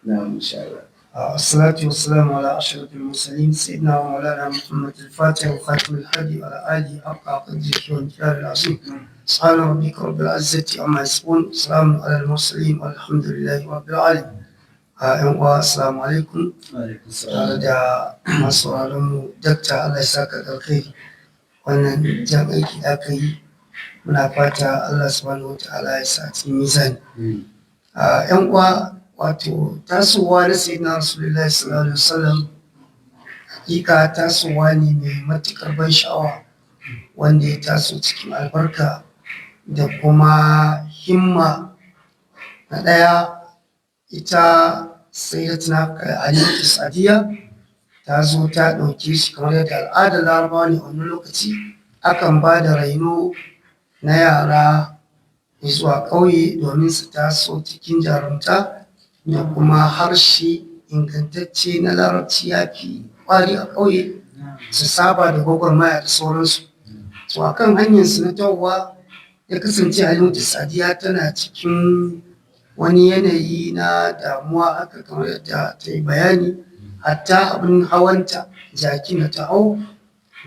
na insha Allah. الصلاة والسلام على أشرف المرسلين سيدنا ومولانا محمد الفاتح وخاتم الهادي وعلى آله حق قدره وامتداد العظيم سبحان ربك رب العزة عما يصفون سلام على المرسلين والحمد لله رب العالمين. Assalamu alaikum. Tare da masu mu dakta Allah ya saka alkhairi wannan jan aiki da aka yi muna fata Allah subhanahu wataala ya sa cikin mizani. Yan uwa wato tasowa na sayyidina Rasulullahi sallallahu alaihi wasallam hakika tasowa ne mai matukar ban sha'awa wanda ya taso cikin albarka da kuma himma. Na ɗaya ita sayyidatuna Halimatu Sa'diya ta zo ta ɗauke shi kamar yadda al'adar Larabawa ne a wani lokaci akan ba da raino na yara zuwa ƙauye domin su taso cikin jarumta da kuma harshe ingantacce na Larabci ya fi ƙwari a ƙauye su saba da gwagwarmaya da sauransu. To a kan hanyarsu na tawowa ya kasance Halimatu Sa'diya tana cikin wani yanayi na damuwa haka kamar yadda ta yi bayani hatta abin hawanta jaki na ta hau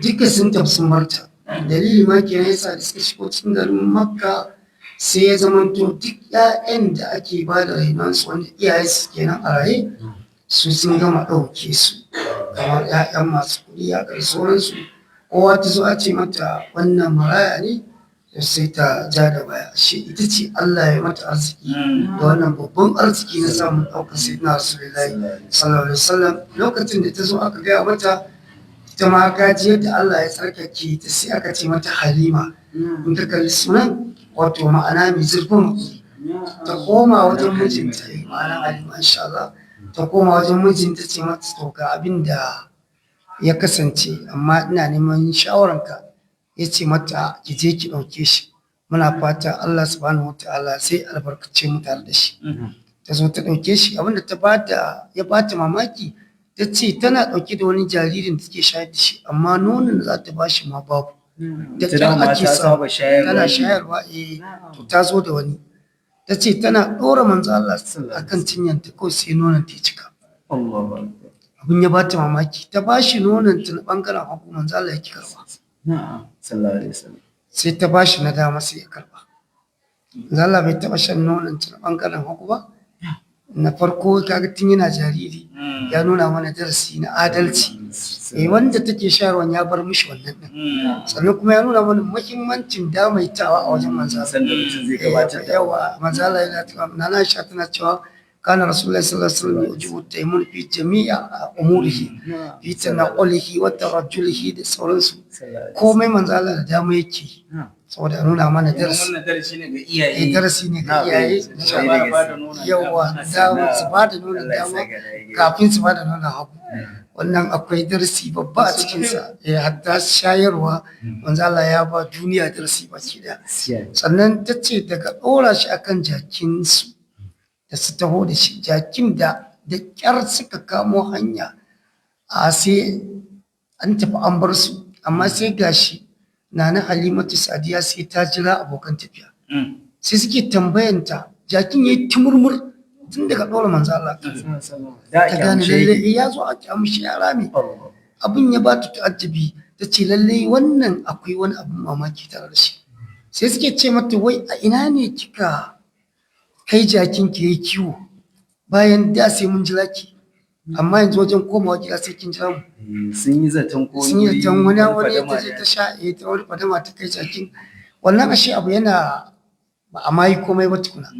duka sun tafi sun barta dalili ma kenan yasa da suka shigo cikin garin Makka sai ya zamanto duk 'ya'yan da ake ba da rainonsu wanda iyaye su kenan a raye su sun gama ɗauke su kamar 'ya'yan masu kuɗi a sauransu kowa ta zo a ce mata wannan maraya ne sai ta ja da baya shi ita ce Allah ya mata arziki da wannan babban arziki na samun ɗaukar sayyidina Rasulullahi sallallahu alaihi wasallam lokacin da ta zo aka gaya mata ita ma gaji yadda Allah ya tsarkake ta sai aka ce mata Halima in ka kalli sunan wato ma'ana mai zurfin ta koma wajen mijinta ma'ana Halima insha Allah ta koma wajen mijinta ce mata to ga abin da ya kasance amma ina neman shawararka ya ce mata ki je ki ɗauke shi muna fata Allah subhanahu wataala sai albarkace mu tare da shi. Ta zo ta ɗauke shi abinda ya bata mamaki ta ce tana ɗauke da wani jaririn da take shayar da shi amma nonon da za ta ba shi ma babu da ta ake samu tana shayarwa to ta zo da wani ta ce tana ɗora manzo Allah akan cinyanta kawai sai nonon ta cika. Allahu akbar. Abin ya bata mamaki, ta bashi nonon ta na bangaren hagu manzo Allah ya ki karba. Na'am. Sallallahu alaihi wasallam. Sai ta bashi na dama sai ya karba. Manzo Allah bai taɓa shan nonon ta na bangaren hagu ba. Na farko kaga tun yana jariri ya nuna mana darasi na adalci. Wanda take shayarwan ya bar mishi wannan din. Sannan kuma ya nuna mana muhimmancin damaitawa a wajen manzo Allah. Sanda mutum zai gabatar da yawa manzo Allah yana cewa nana Aisha tana cewa kana rasulullahi sallallahu alaihi wasallam yujibu taymun fi jami'a umurihi fi tanaqulihi wa tarajjulihi da sauransu. Komai manzo Allah da dama yake. Saboda nuna mana darasi. Wannan darasi ne ga iyaye. Darasi ne ga iyaye. Yawa da su ba da nuna dama kafin su ba da nuna hagu. Wannan akwai darasi babba a cikinsa. Hatta shayarwa manzo Allah ya ba duniya darasi baki daya. Sannan ta ce daga ɗora shi akan jakinsu da su taho da shi, jakin da ƙyar suka kamo hanya a sai an tafi an bar su, amma sai gashi Nana Halimatu Sadiya sai ta jira abokan tafiya. Sai suke tambayanta, jakin yayi tumurmur tun daga ɗora manzo Allah. Ta gane lalle ya zo a kyamushi yara ne. Abin ya ba ta ta'ajjabi, ta ce lalle wannan akwai wani abin mamaki tare da shi. Sai suke ce mata wai a ina ne kika kai jakin ki yayi kiwo bayan da sai mun jira ki, amma yanzu wajen komawa gida sai kin jira mu. Sun yi zaton ko wani ta je ta sha ta wani fadama ta kai jakin. Wannan ashe abu yana ba a mayi komai ba tukuna.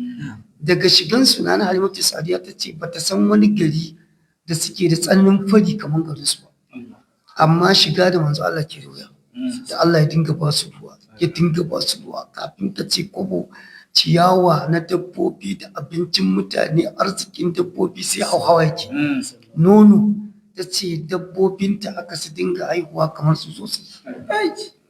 Daga shigan su Nana Halimatu Sadiya ta ce bata san wani gari da suke da tsananin fari kamar garin su ba, amma shiga da manzo Allah ke ruya da Allah ya dinga ba su ruwa, ya dinga ba su ruwa kafin ka ce kobo. Ciyawa na dabbobi da abincin mutane, arzikin dabbobi sai hauhawa yake. Nono ta ce dabbobinta aka su dinga haihuwa kamar su sosai.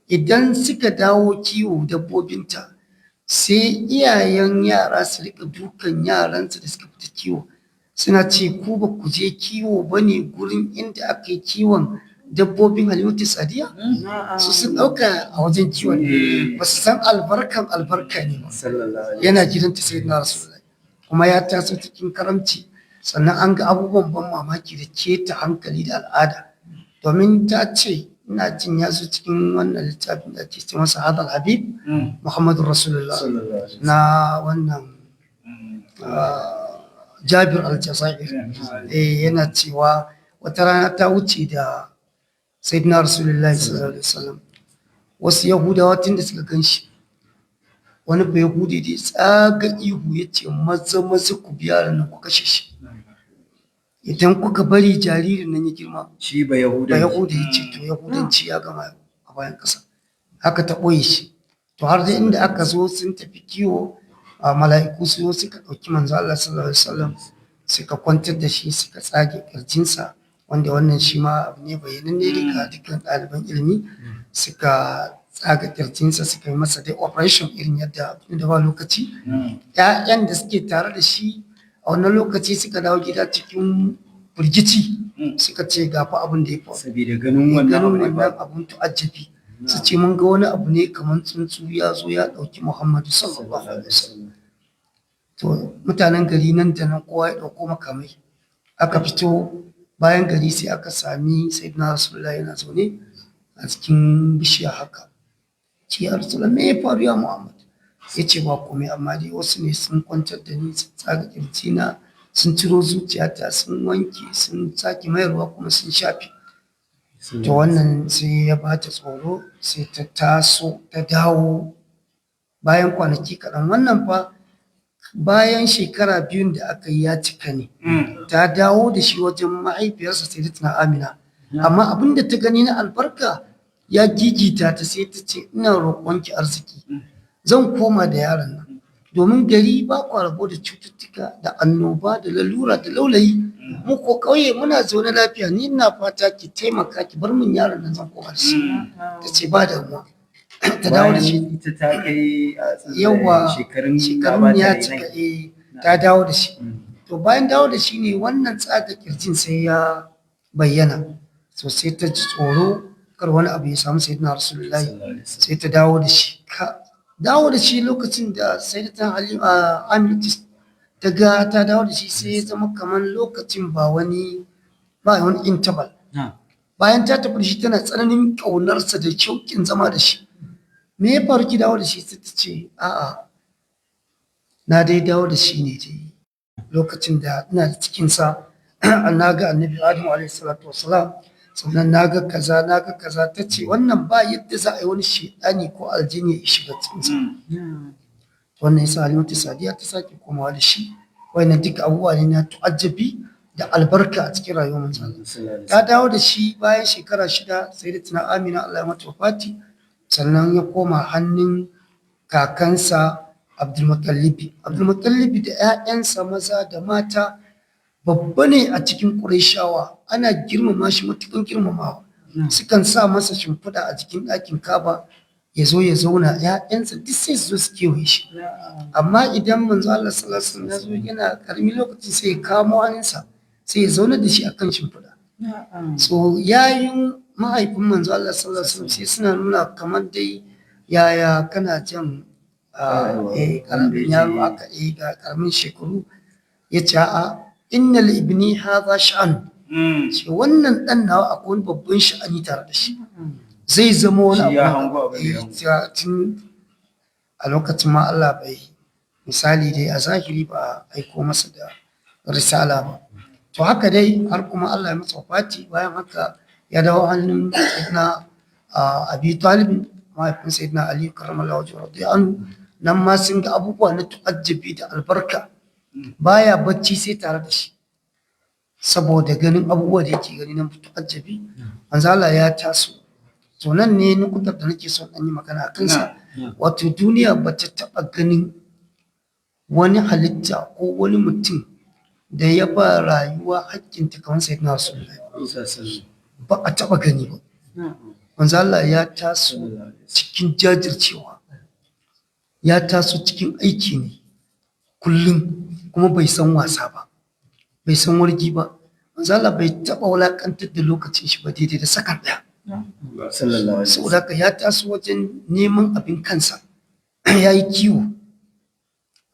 Idan suka dawo kiwo dabbobinta sai iyayen yara su rika dukan yaransu da suka fita kiwo, suna ce ku ba ku je kiwo ba ne gurin inda aka yi kiwon dabbobin Halimatu Sadiya? Su sun ɗauka a wajen kiwon ba su san albarka ne ba. Yana gidanta sai na Rasulullahi kuma ya taso cikin karamci. Sannan an ga abubuwan ban mamaki da keta hankali da al'ada, domin ta ce ina jin ya zo cikin wannan littafin da ake ce masa Hadal Habib Muhammadu Rasulullah na wannan Jabir al-Jazair. Yana cewa wata rana ta wuce da Sayyidina Rasulullahi sallallahu alaihi wasallam, wasu Yahudawa tun da suka gan shi, wani bai Yahudi da ya tsaga ihu ya ce maza ku biya nan ku kashe shi, idan kuka bari jaririn nan ya girma. Shi ba Yahuda ya ce to Yahudanci ya gama a bayan ƙasa, haka ta ɓoye shi. To har da inda aka zo sun tafi kiwo, a mala'iku su zo suka ɗauki manzo Allah sallallahu alaihi wasallam suka kwantar da shi suka tsage ƙirjinsa, wanda wannan shi ma abu ne bayyananne daga dukkan ɗaliban ilimi. Suka tsaga ƙirjinsa suka yi masa dai operation irin yadda da ba lokaci. ‘Ya'yan da suke tare da shi a wannan lokaci suka dawo gida cikin firgici, suka ce gafa abin da ya faru. Saboda ganin wannan abun tu'ajjabi, su ce mun ga wani abu ne kamar tsuntsu ya zo ya ɗauki Muhammadu sallallahu alaihi wasallam. To mutanen gari nan da nan kowa ya ɗauko makamai, aka fito bayan gari sai aka sami Sayyidina Rasulullah yana zaune a cikin bishiya haka. Ce ya Rasulullah me ya faru ya Muhammad? Ya ce ba komai, amma dai wasu ne sun kwantar da ni, sun tsaga kirjina, sun ciro zuciyata, sun wanke, sun sake mayarwa kuma sun shafe. To wannan sai ya bata tsoro, sai ta taso ta dawo bayan kwanaki kaɗan. Wannan fa bayan shekara biyun da aka yi ya cika ne. Ta dawo da shi wajen mahaifiyarsa Sayyidatuna Amina, amma abin da ta gani na albarka ya gigita ta, sai ta ce ina roƙonki arziki, zan koma da yaron nan domin gari ba kwa rabo da cututtuka da annoba da lalura da laulayi, mu ko ƙauye muna zaune lafiya, ni ina fata ki taimaka ki bar min yaron nan, zan koma da shi. Ta ce ba damuwa. Ta dawo da shi. Ita ta kai yawa shekarun ya cika, ta dawo da shi. To bayan dawo da shi ne wannan tsaga kirjin sai ya bayyana, so sai ta ji tsoro kar wani abu ya samu Sayyidina Rasulullahi, sai ta dawo da shi. dawo da shi lokacin da Sayyidatuna Amina ta ga ta dawo da shi sai ya zama kamar lokacin ba wani interval. Bayan ta tafi da shi tana tsananin ƙaunarsa da shauƙin zama da shi. Me ya faru ki dawo da shi? Sai ta ce a'a, na dai dawo da shi ne dai lokacin da ina da cikinsa na ga annabi Adamu alaihi salatu wassalam, sannan na ga kaza ta ce wannan ba yadda za a yi wani shaidani ko aljini ya shiga cikinsa. Wannan yasa Halimatu Sadiya ta sake komawa da shi. Wannan duka abubuwa ne na tu'ajjabi da albarka a cikin rayuwar manzo Allah. Ta dawo da shi bayan shekara 6, Sayyidatuna Amina Allah ya mata wafati, sannan ya koma hannun kakansa Abdulmuttalibi. Abdulmuttalibi da 'ya'yansa maza da mata babba ne a cikin Qurayshawa, ana girmama shi matukan girmamawa. Sukan sa masa shimfiɗa a cikin ɗakin Kaba ya zo ya zauna, 'ya'yansa duk sai su zo su kewaye shi. Amma idan manzo Allah sallallahu alaihi wasallam ya zo yana karmi lokacin sai ya kamo hannunsa sai ya zauna da shi akan shimfiɗa. So yayin mahaifin manzo Allah sallallahu alaihi wasallam sai suna nuna kamar dai yaya kana jan karamin yaro aka ga karamin shekaru, ya ce a'a, innal ibni hadha sha'an, ce wannan dan nawa akwai wani babban sha'ani tare da shi, zai zama wani abu. Tun a lokacin ma Allah bai, misali dai a zahiri ba a aiko masa da risala ba. To haka dai har kuma Allah ya masa wafati. Bayan haka ya dawo hannun Sayyidina Abi Talib, mahaifin Sayyidina Ali karramallahu wajhahu radiyallahu anhu. Nan ma sun ga abubuwa na tu'ajjabi da albarka, baya bacci sai tare da shi saboda ganin abubuwa da yake gani na tu'ajjabi. Manzo Allah ya taso. To nan ne nukutar da nake son ɗan yi magana a kansa. Wato duniya ba ta taɓa ganin wani halitta ko wani mutum da ya ba rayuwa haƙƙinta kamar Sayyidina Rasulullahi. Ba a taɓa gani ba. Manzo Allah ya taso cikin jajircewa, ya taso cikin aiki ne kullum, kuma bai san wasa ba, bai san wargi ba. Manzo Allah bai taɓa wulaƙantar da lokacin shi ba daidai da sakan ɗaya. Saboda haka ya taso wajen neman abin kansa. Ya yi kiwo,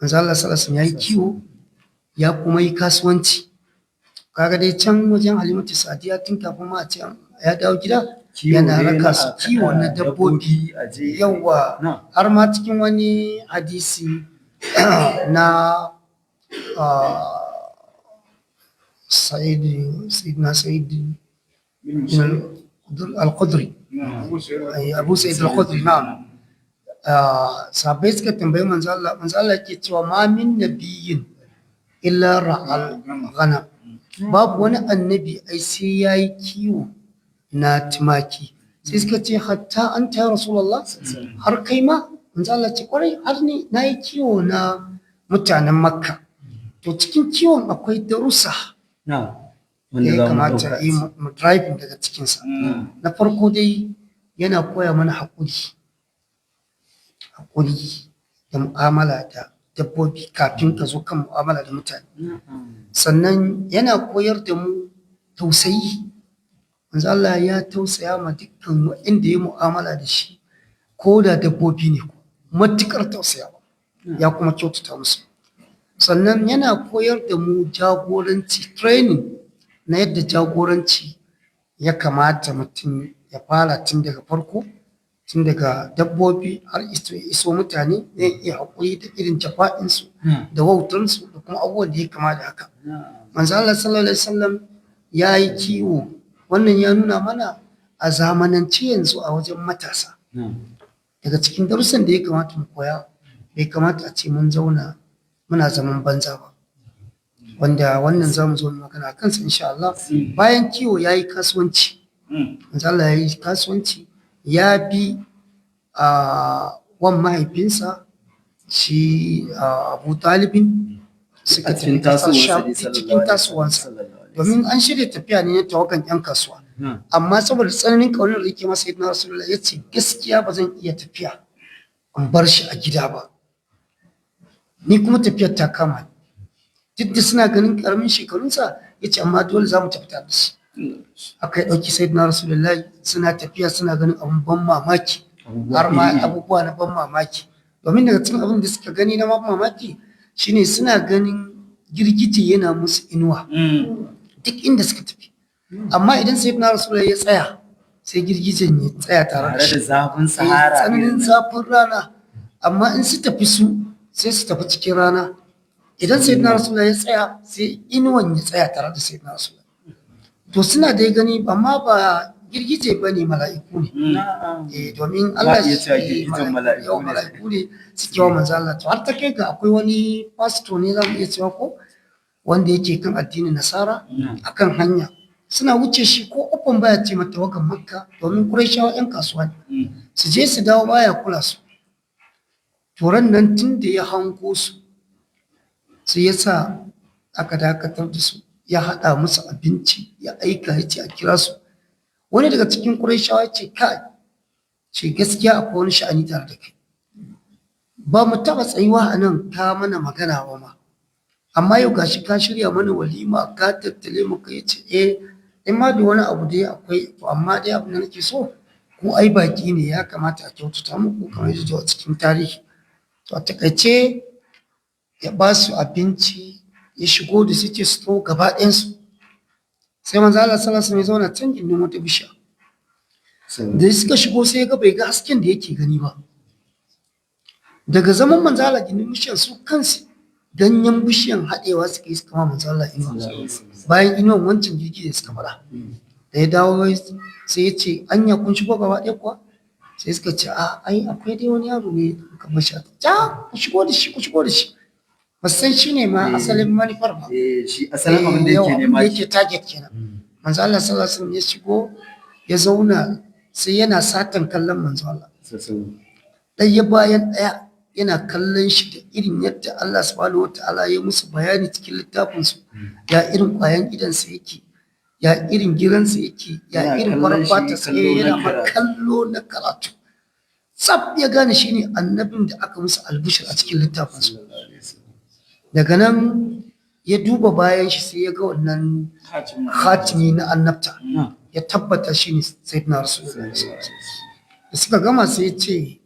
manzo Allah sallallahu alaihi wasallam ya yi kiwo, ya kuma yi kasuwanci. Kaga dai can wajen Halimatu Sadiya tun kafin ma a ce ya dawo gida yana raka su kiwo na dabbobi. Yawwa, har ma cikin wani hadisi na Sayyidina Sa'id al-Khudri, Abu Sa'id al-Khudri, na'am. Sahabbai suka tambayi manzo Allah yake cewa ma min nabiyyin illa ra'al ghanam, babu wani annabi ai sai yayi kiwo na tumaki. Sai suka ce hatta anta ya Rasulullah, har kai ma? Manzo Allah ce kwarai, har ni nayi kiwo na mutanen Makka. To cikin kiwon akwai darussa ya kamata yi mu driving daga cikinsa. Na farko dai yana koya mana haƙuri da mu'amala da dabbobi kafin ka zo kan mu'amala da mutane. Sannan yana koyar da mu tausayi. Manzo Allah ya tausaya ma dukkan wanda ya mu'amala da shi, ko da dabbobi ne, matuƙar tausayawa, ya kuma kyautata musu. Sannan yana koyar da mu jagoranci, training na yadda jagoranci ya kamata mutum ya fara tun daga farko, tun daga dabbobi har iso mutane, zai iya haƙuri da irin jafa'insu da wautarsu da kuma abubuwan da ya kama da haka. Manzo Allah sallallahu alaihi wasallam ya yi kiwo. Wannan ya nuna mana a zamanance yanzu a wajen matasa, daga cikin darussan da ya kamata mu koya, bai kamata a ce mun zauna muna zaman banza ba, wanda wannan za mu zo magana kansa insha Allah. Bayan kiwo ya yi kasuwanci. Manzo Allah ya yi kasuwanci, ya bi wan mahaifinsa shi Abu Talibin suka tafi cikin tasowansa, domin an shirya tafiya ne na tawakan 'yan kasuwa. Amma saboda tsananin ƙaunar da yake masa Sayyidina Rasulullah, ya ce gaskiya ba zan iya tafiya in bar shi a gida ba, ni kuma tafiyar ta kama ni. Duk da suna ganin ƙaramin shekarunsa, ya ce amma dole za mu tafi tare da shi. Aka yi ɗauki Sayyidina Rasulullah, suna tafiya suna ganin abun ban mamaki, har ma abubuwa na ban mamaki. domin daga cikin abin da suka gani na mamaki shine suna ganin girgije yana musu inuwa duk inda suka tafi, amma idan sayyidina rasulullahi ya tsaya sai girgijen ya tsaya tare da shi zafin sahara tsananin zafin rana, amma in su tafi sai su tafi cikin rana. Idan sayyidina rasulullahi ya tsaya sai inuwan ya tsaya tare da sayyidina rasulullahi. To suna dai gani amma ba girgije ba ne, mala'iku ne. Domin Allah shi mala'iku ne suke wa manzo Allah. To har ta kai ga akwai wani pastor ne za mu iya cewa ko wanda yake kan addinin Nasara akan hanya suna wuce shi ko uffan baya ce mata wagan Makka, domin Qurayshawa 'yan kasuwa ne su je su dawo baya kula su. Turan nan tun da ya hango su sai ya sa aka dakatar da su, ya haɗa musu abinci, ya aika ya ce a kira su. Wani daga cikin Qurayshawa ce kai, ce gaskiya akwai wani sha'ani tare da kai, ba mu taɓa tsayuwa a nan ka mana magana ba ma, amma yau gashi ka shirya mana walima ka tattale mu ka yace in ma da wani abu dai akwai, to amma dai abin da nake so ko ai baki ne ya kamata a kyautata muku kamar yadda a cikin tarihi. To a takaice ya ba su abinci, ya shigo da su ce su to gaba ɗayansu. Sai manzo Allah sallallahu alaihi wasallam ya zauna can gindin wata bishiya. Da suka shigo sai ya ga bai ga hasken da yake gani ba. Daga zaman manzo Allah gindin bishiyar su kansu ganyen bishiyan haɗewa suka yi suka ma manzo Allah inuwa. Bayan inuwan wancan girgije suka fara. Da ya dawo sai ya ce anya kun shigo gaba ɗaya kuwa? Sai suka ce ai akwai dai wani yaro ne ka bashi ku shigo da shi, ku shigo da shi. Ba san shi ne ma asalin manufar ba. shi asalin abin da yake nema yake target kenan. Manzo Allah sallallahu alaihi wasallam ya shigo ya zauna sai yana satan kallon manzo Allah. Ɗaya bayan ɗaya yana kallon shi da irin yadda Allah subhanahu wataala ya musu bayani cikin littafin su, ya irin ƙwayan idansa yake, ya irin giransa yake, ya irin farar fatarsa yana kallo na karatu. Tsaf ya gane shi ne annabin da aka musu albishir a cikin littafin su. Daga nan ya duba bayan shi sai ya ga wannan khatimi na annabta, ya tabbata shi ne sayyidina Rasulullah. Da suka gama sai ya ce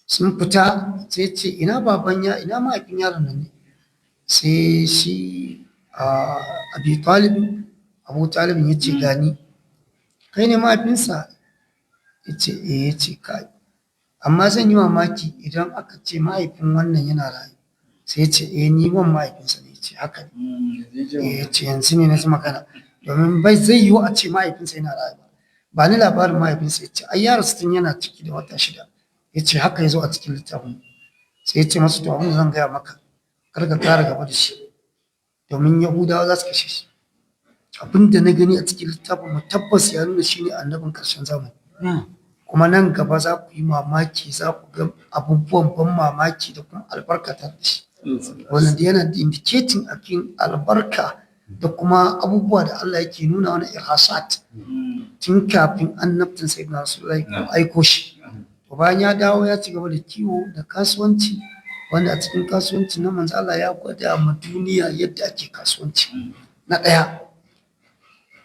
sun fita, sai ya ce ina baban ina mahaifin yaron nan ne? Sai shi Abu Talib ya ce gani. Kai ne mahaifinsa? Ya ce ya ce kai, amma zan yi mamaki idan aka ce mahaifin wannan yana rayu. Sai ya ce ni wan mahaifinsa ne. Ya ce haka ne. Ya ce yanzu ne na ji magana, domin bai zai yiwu a ce mahaifinsa yana rayu ba ni labarin mahaifinsa. Ya ce ai ya rasu tun yana ciki da wata 6. Ya ce haka ya zo a cikin littafin. Sai ya ce masu to abin da zan gaya maka, kar ka ƙara gaba da shi, domin Yahudawa za su kashe shi. Abin da na gani a cikin littafin mu tabbas ya nuna shi ne annabin ƙarshen zamani. Kuma nan gaba za ku yi mamaki, za ku ga abubuwan ban mamaki da kuma albarka ta da shi. Wannan yana da indicating a cikin albarka da kuma abubuwa da Allah yake nuna wani irhasat tun kafin annabtin sayyidina Rasulullahi ko aiko shi. To bayan ya dawo ya ci gaba da kiwo da kasuwanci, wanda a cikin kasuwanci na manzo Allah ya gwada ma duniya yadda ake kasuwanci. Na ɗaya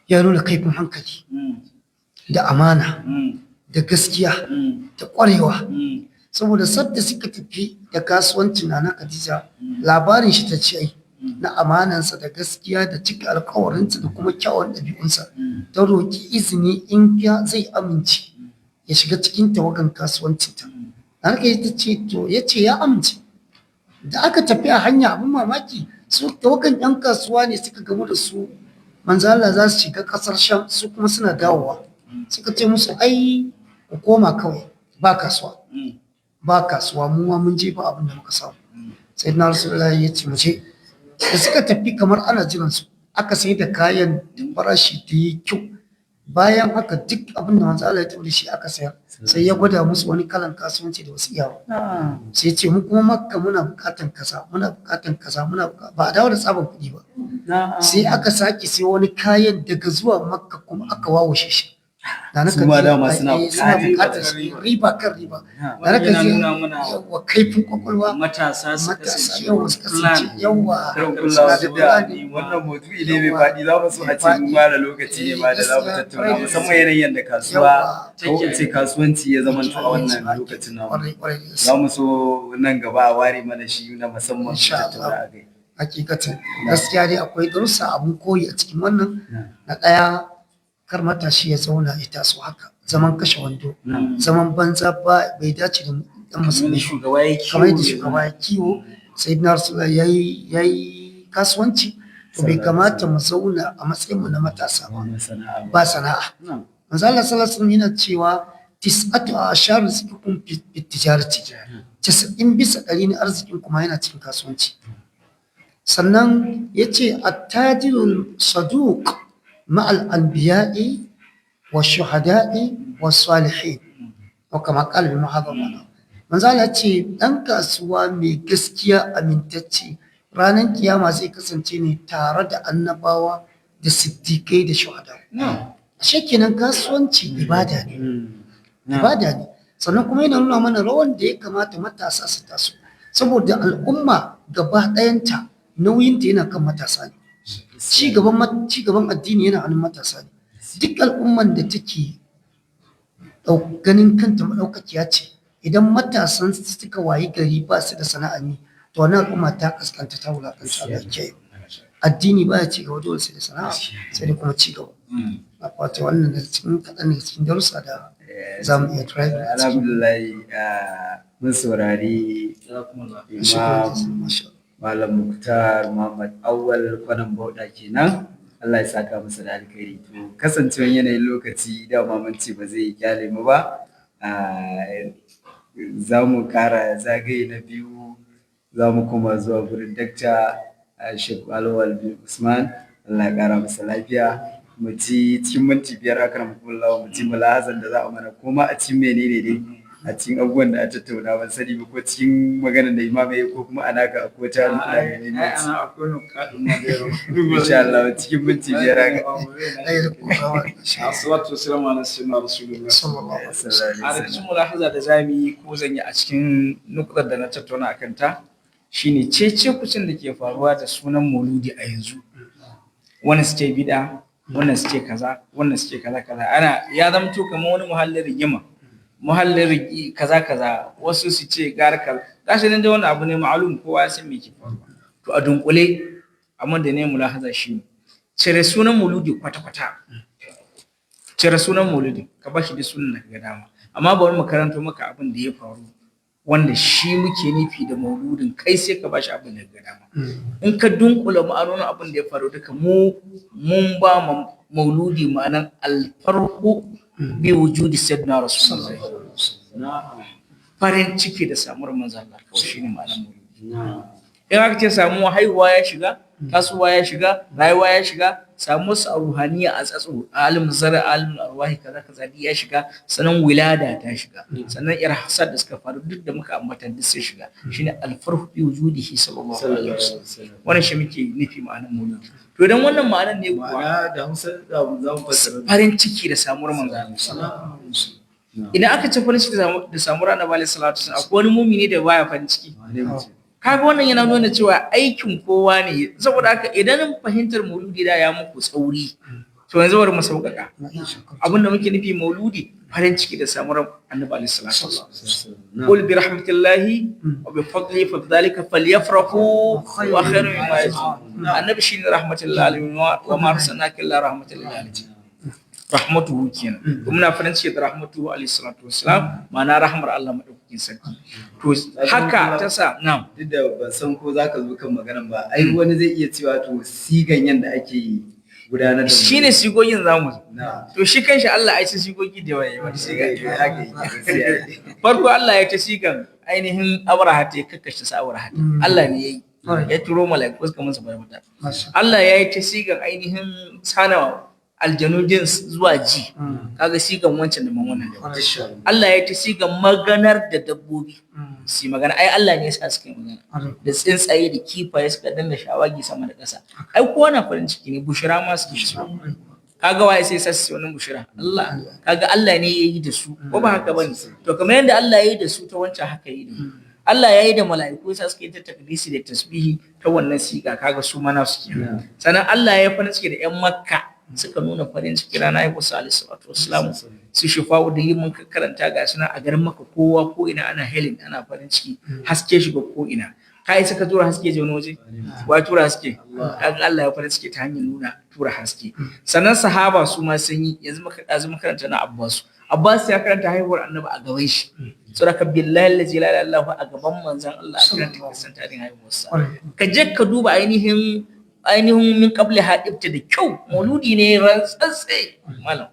ya nuna kaifin hankali da amana da gaskiya da ƙwarewa, saboda sadda suka tafi da kasuwancin na Khadija labarin shi ta ce na amanansa da gaskiya da cika alkawarinsa da kuma kyawun ɗabi'unsa, ta roƙi izini in zai amince ya shiga cikin tawagan kasuwancinta. Na ta ce to ya ce ya amince. Da aka tafi a hanya abin mamaki, su tawagan 'yan kasuwa ne suka gamu da su manzo Allah za su shiga ƙasar Sham, su kuma suna dawowa. Suka ce musu ai ku koma kawai, ba kasuwa mu ma mun je ba abin da muka samu. Sai na Rasulullahi ya ce mu je. Da suka tafi kamar ana jiran su, aka sai da kayan da farashi da yi kyau. Bayan haka duk abin da manzo Allah ya tafi da shi aka sayar, sai ya gwada musu wani kalan kasuwanci da wasu iyawa. Sai ce mu kuma Makka muna bukatan kaza, ba a dawo da tsaban kuɗi ba. Sai aka sake sai wani kayan daga zuwa Makka kuma aka wawashe shi, da na Su ma dama suna buƙatar riba kan riba da na yana nuna mana yawa kaifin kwakwalwa matasa su matasa kasance yawa su kasance yawa kula da wannan maudu'i ne mai faɗi za mu so a ce mu ba da lokaci ne ba da za mu tattauna musamman yanayin da kasuwa ko in ce kasuwanci ya zama a wannan lokacin namu za mu so nan gaba a ware mana shi na musamman mu tattauna a kai. Hakikatan gaskiya dai akwai darussa abun koyi a cikin wannan. Na ɗaya, kar matashi ya zauna ya taso haka zaman kashe wando, zaman banza bai dace da dan musulmi. Kamar yadda shugaba ya kiwo sayyidina rasulullah yayi kasuwanci, to bai kamata mu zauna a matsayin mu na matasa ba sana'a. Manzo Allah sallallahu alaihi wasallam yana cewa tis'atu ashar rizqikum fi tijarati, 90% na arzikin kuma yana cikin kasuwanci. Sannan ya ce attajirul saduq ma'al anbiya'i wa shuhada'i wa salihin wa kama qala ibn Hazm. Manzo Allah ce dan kasuwa mai gaskiya amintacce ranar kiyama zai kasance ne tare da annabawa da siddiqai da shuhada. Ashe kenan kasuwanci ibada ne. Sannan kuma yana nuna mana rawan da ya kamata matasa su taso, saboda al'umma gaba ɗayanta nauyinta yana kan matasa ne. Ci gaban addini yana hannun matasa ne. Duk al'umman da take ganin kanta maɗaukakiya ce, idan matasan suka wayi gari ba su da sana'a ne, to wannan al'umma ta kaskanta ta wulakanta. Allah ke addini baya ci gaba dole sai da sana'a, sai da kuma ci gaba. A fata wannan da cikin kaɗan daga cikin darussa da za mu iya try. Alhamdulillah mun saurari Malam Muktar Muhammad Awwal Kwanan Bauda kenan. Allah ya saka masa da alkhairi. To kasancewar yanayin lokaci da mun ce ba zai kyale mu ba. Za mu kara zagaye na biyu, za mu kuma zuwa gurin Dakta Sheikh Alwal bin Usman. Allah ya kara masa lafiya. Mu ci cikin minti 5 akramakumullah, mu ci mulahazan da za a mana kuma a cikin menene dai a cikin abubuwan da a tattauna ban sani ba ko cikin maganar da imam ya ko kuma ana ka akwai ta ne insha Allah cikin minti 5 haka. Assalatu wassalamu ala sayyidina rasulillah sallallahu alaihi wasallam. A cikin mulahaza da zamu yi ko zan yi a cikin nukɗar da na tattauna akan ta shine cece kucin da ke faruwa da sunan mauludi a yanzu. Wani su ce bid'a, wannan su ce kaza, wannan su ce kaza ana ya zamto kamar wani muhallin rigima, muhallin kaza wasu su ce garkar gashi nan da wannan abu ne ma'lum kowa ya san me ke faruwa. To a dunkule amma da ne mulahaza shi cire sunan mauludi kwata cire sunan mauludi ka bashi da sunan da kaga dama, amma bari mu karanto maka abin da ya faru wanda shi muke nufi da mauludin, kai sai ka bashi abin da kaga dama. In ka dunkula ma'anonin abin da ya faru duka mun ba mauludi ma'anan alfarhu bi wujudi sayyidina rasulullah, farin ciki da samuwar manzon Allah, kawai shine ma'anan mauludi. In aka ce samuwa haihuwa ya shiga, kasuwa ya shiga, rayuwa ya shiga, samuwar sa ruhaniya a tsatso, alim zara, alim arwahi kaza ya shiga, sannan wilada ta shiga, sannan irhasad da suka faru duk da muka ambata duk sai shiga. Shine alfarhu bi wujudihi sallallahu alaihi wasallam. Wannan shi muke nufi ma'anar mauludi. To dan wannan ma'anar ne kuwa da Hausa za mu fassara farin ciki da samuwar manzon Allah. Idan aka ce farin ciki da samuwar Annabi sallallahu alaihi wasallam, akwai wani mumini da baya farin ciki. Kaga wannan yana nuna cewa aikin kowa ne, saboda haka idan fahimtar mauludi da ya muku tsauri, to yanzu bari mu sauƙaƙa. Abin da muke nufi mauludi farin ciki da samuwar Annabi sallallahu alaihi wasallam. Qul bi rahmatillahi wa bi fadlihi fa bidhalika falyafrahu wa khairun mimma yajma'un. Annabi shine rahmatullahi alaihi wa ma arsalnaka illa rahmatullahi alaihi. Rahmatuhu kenan. Muna farin ciki da rahmatuhu alaihi salatu wassalam, ma'ana rahmar Allah madaukakin sarki. To haka ta sa na'am, duk da ban san ko zaka zo kan maganar ba, ai wani zai iya cewa to sigan yanda ake gudanar da shine sigogin zamu. To shi kanshi Allah ai sai sigogi da yawa wani siga haka yake. Farko Allah ya ta sigan ainihin Abraha ta kakkashe sa Abraha. Allah ne yayi. Ya turo mala'iku suka masa barbata. Allah ya yi ta sigan ainihin sanawa aljanu jins zuwa ji, kaga sigan wancan da wannan da Allah ya ta sigan maganar da dabbobi su magana, ai Allah ne ya sa suka magana da tsuntsaye da kifaye suka danna shawagi sama da ƙasa, ai kowa na farin ciki ne, bushira ma suke ci. kaga waye sai sassi wannan bushira Allah, kaga Allah ne yayi da su ko ba haka bane? To kamar yadda Allah yayi da su ta wancan haka yi da Allah yayi da mala'iku sai suke ta takdisi da tasbihi ta wannan siga, kaga su mana suke. Sannan Allah ya farin ciki da ƴan Makka suka nuna farin ciki rana ya kusa alaihi salatu wassalam, su shifa'u da yi mun karanta ga suna a garin Makka kowa ko ina ana helin ana farin ciki, haske shiga ko ina. Kai suka tura haske je wani waje, wa tura haske, Allah ya farin ciki ta hanyar nuna tura haske. Sannan sahaba su ma sun yi, yanzu makaranta na Abbas ya karanta haihuwar Annabi a gaban shi, saboda billahi la ilaha illallah a gaban manzon Allah a karanta kisan tarihin haihuwarsa. Ka je ka duba ainihin min qabli hadibta da kyau, mauludi ne rantsatse malam,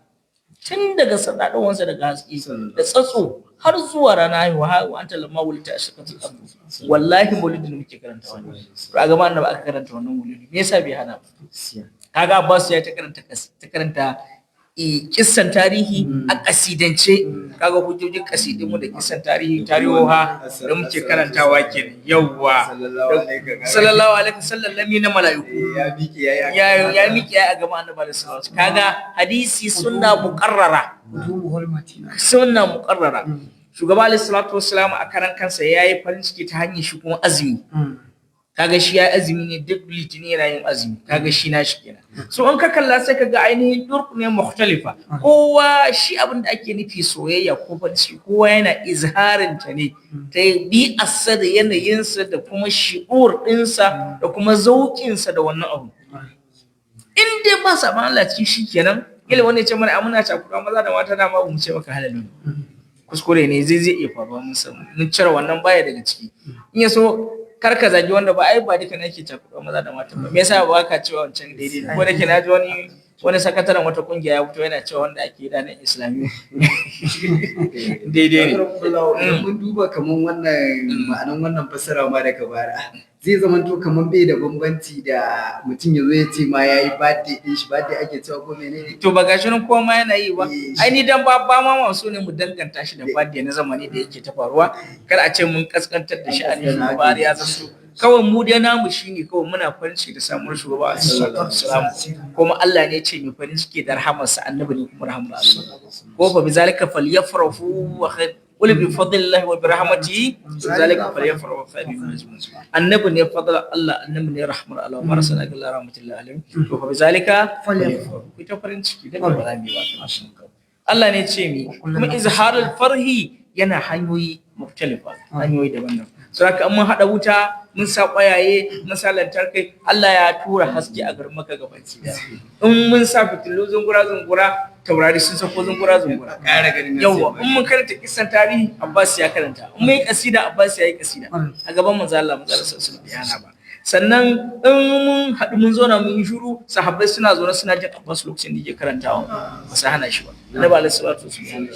tun daga sadaɗawansa daga haske da tsatso har zuwa rana haihuwa wa anta lamma wulita ashqatu abu. Wallahi maulidi ne muke karanta wannan, to a gaban Annabi aka karanta wannan maulidi, me yasa bai hana ba? Kaga Abbas ya ta karanta kissan tarihi a kasidance, kaga hujjojin kasidin mu da kissan tarihoha da muke karantawa kenan. Yawwa sallallahu alaihi wasallam na malaiku ya miƙe yayi a gaban Annabi sallallahu alaihi wasallam. Kaga hadisi sunna muqarrara, shugaba alaihi salatu wasallam a karan kansa yayi farin ciki ta hanyar shi kuma azumi. Kaga shi ya azumi ne, duk litini yana yin azumi, kaga shi na shi kenan. So in ka kalla sai kaga ainihin durku ne mukhtalifa, kowa shi abin da ake nufi soyayya ko farin kowa yana izharin ta ne ta bi'arsa da yanayinsa da kuma shi'ur ɗinsa da kuma zauƙinsa da wannan abu. In dai ba sa Allah shi kenan, kila wani ya ce mana muna cakuɗa maza da mata, dama mu ce maka halal ne, kuskure ne zai iya faruwa, mun cire wannan baya daga ciki. In ya so kar ka zagi wanda ba ba duka nake cakuɗa maza da mata ba, me yasa ba ka cewa wancan daidai ne? Ko da ke naji wani sakataren wata kungiya ya fito yana cewa wanda ake da nan Islami daidai ne. Mun duba kaman wannan ma'anan wannan fassara ma da ka bara, zai zama to kaman bai da bambanci da mutum ya zo ya ce ma yayi birthday din shi, birthday ake cewa ko menene? To ba gashi nan kowa ma yana yi ba. Ai ni dan ba ma so ne mu danganta shi da birthday na zamani da yake ta faruwa, kar a ce mun kaskantar da shi a ne bari ya zanto kawai mu dai namu shine kawai muna farin ciki da samuwar shugaba sallallahu alaihi wasallam, kuma Allah ne ya ce mu farin ciki da rahamarsa, Annabi ne kuma rahmar Allah. Ko fa bizalika falyafrahu wa qul bi fadlillahi wa bi rahmatihi zalika falyafrahu wa khayrun majmun. Annabi ne fadlan Allah, Annabi ne rahmar Allah, wa arsalaka illa rahmatullahi alaihim. To fa bizalika falyafrahu, ita farin ciki da ba za mu yi ba. Allah ne ya ce mi kuma izharul farhi yana hanyoyi mukhtalifa, hanyoyi daban-daban. Saboda mun hada wuta, mun sa ƙwayaye, mun sa lantarki, Allah ya tura haske a garin Makka gabanci da. In mun sa fitilu zungura taurari sun sako zungura ƙara ganin yawa. In mun karanta kisan tarihi, Abbas ya karanta. In mun yi kasida, Abbas ya yi kasida a gaban manzo Allah sallallahu alaihi wasallam ba. Sannan in mun haɗu mun zauna mun yi shiru, sahabbai suna zaune suna jin Abbas lokacin da yake karantawa, ba su hana shi ba. Annabi alaihi salatu wasallam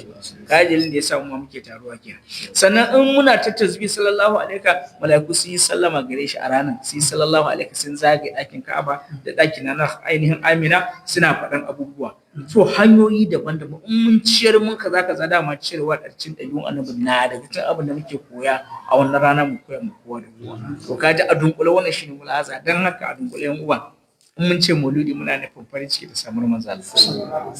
kajilin da ya samu muke taruwa kenan. Sannan in muna ta tasbih sallallahu alaihi malaiku su yi sallama gare shi a ranar, su yi sallallahu alaihi sun zagaye ɗakin Ka'aba da ɗakin na ainihin Amina suna faɗan abubuwa. To hanyoyi daban-daban, in mun ciyar mun kaza dama ciyarwa ɗarcin ɗabi'un Annabi na daga cikin abin da muke koya a wannan rana, mu koya mu kowa da kowa. To kaji a dunkule wannan shine mulahaza, dan haka a dunkule yan uwa in mun ce mauludi muna nufin farin ciki da samuwar manzo Allah.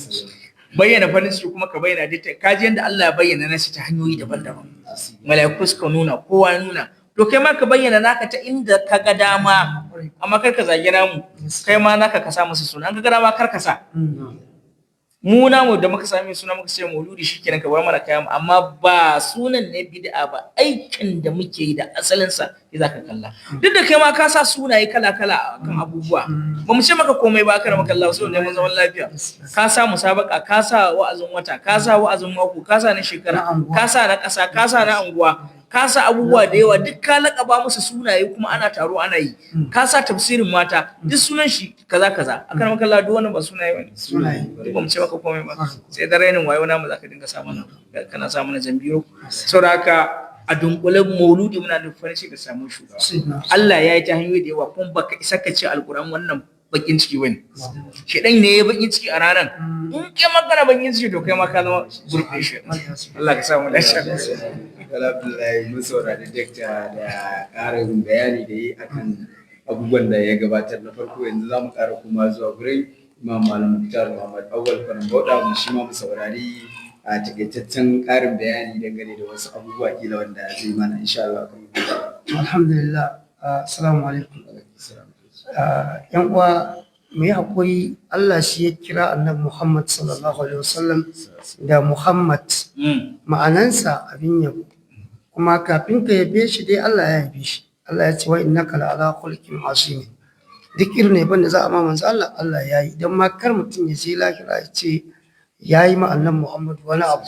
Bayyana farin ciki kuma ka bayyana dai kaji yanda Allah ya bayyana nashi ta hanyoyi daban-daban. Malaiku suka nuna, kowa ya nuna. To kai ma ka bayyana naka ta inda ka ga dama, amma kar ka zagi namu. Kai ma naka ka sa masa suna, an ka ga dama kar ka sa. Mu namu da muka sami suna muka ce mauludi shikenan ka bar mana kayan, amma ba sunan ne bid'a ba, aikin da muke yi da asalin sa za ka kalla. Duk da kai ma ka sa sunaye kala-kala kan abubuwa, ba mu ce maka komai ba, kana maka Allah so ne mun zaman lafiya. Ka sa musabaka, ka sa wa'azin wata, ka sa wa'azin mako, ka sa na shekara, ka sa na ƙasa, ka sa na anguwa, ka sa abubuwa da yawa, duk ka laƙaba musu sunaye kuma ana taro ana yi. Ka sa tafsirin mata, duk sunan shi kaza akan maka Allah, duk wannan ba sunaye bane, duk ba mu ce maka komai ba, sai da rainin wayo namu zaka dinga sa mana, kana sa mana zambiro. Saboda haka a dunkule mauludi muna da farin ciki da samun shugaba. Allah ya yi ta hanyoyi da yawa, kuma baka isa ka ce alquran wannan bakin ciki bane. Shedan ne ya bakin ciki a ranar, in kai magana bakin ciki to kai ma ka zama gurbin shi. Allah ka samu lafiya. Alhamdulillah, mun saurari dakta da ƙarin bayani da yi akan abubuwan da ya gabatar na farko. Yanzu za mu ƙara kuma zuwa gurin Imam Malam Muktar Muhammad Awwal Kwanan Bauda mu shi ma mu saurari a takaitaccen ƙarin bayani dangane da wasu abubuwa kila wanda zai mana insha Allah. Alhamdulillah. Assalamu alaikum. Yan uwa mu yi haƙuri, Allah shi ya kira annabi Muhammad sallallahu alaihi wasallam da Muhammad, ma'anansa abin yabo, kuma kafin ka yabe shi dai Allah ya yabe shi. Allah ya ce wa innaka la'ala khuluqin azim. Duk irin yabon da za a ma manzo Allah, Allah ya yi, don ma kar mutum ya je lahira ya ce ya yi ma annabi Muhammad wani abu.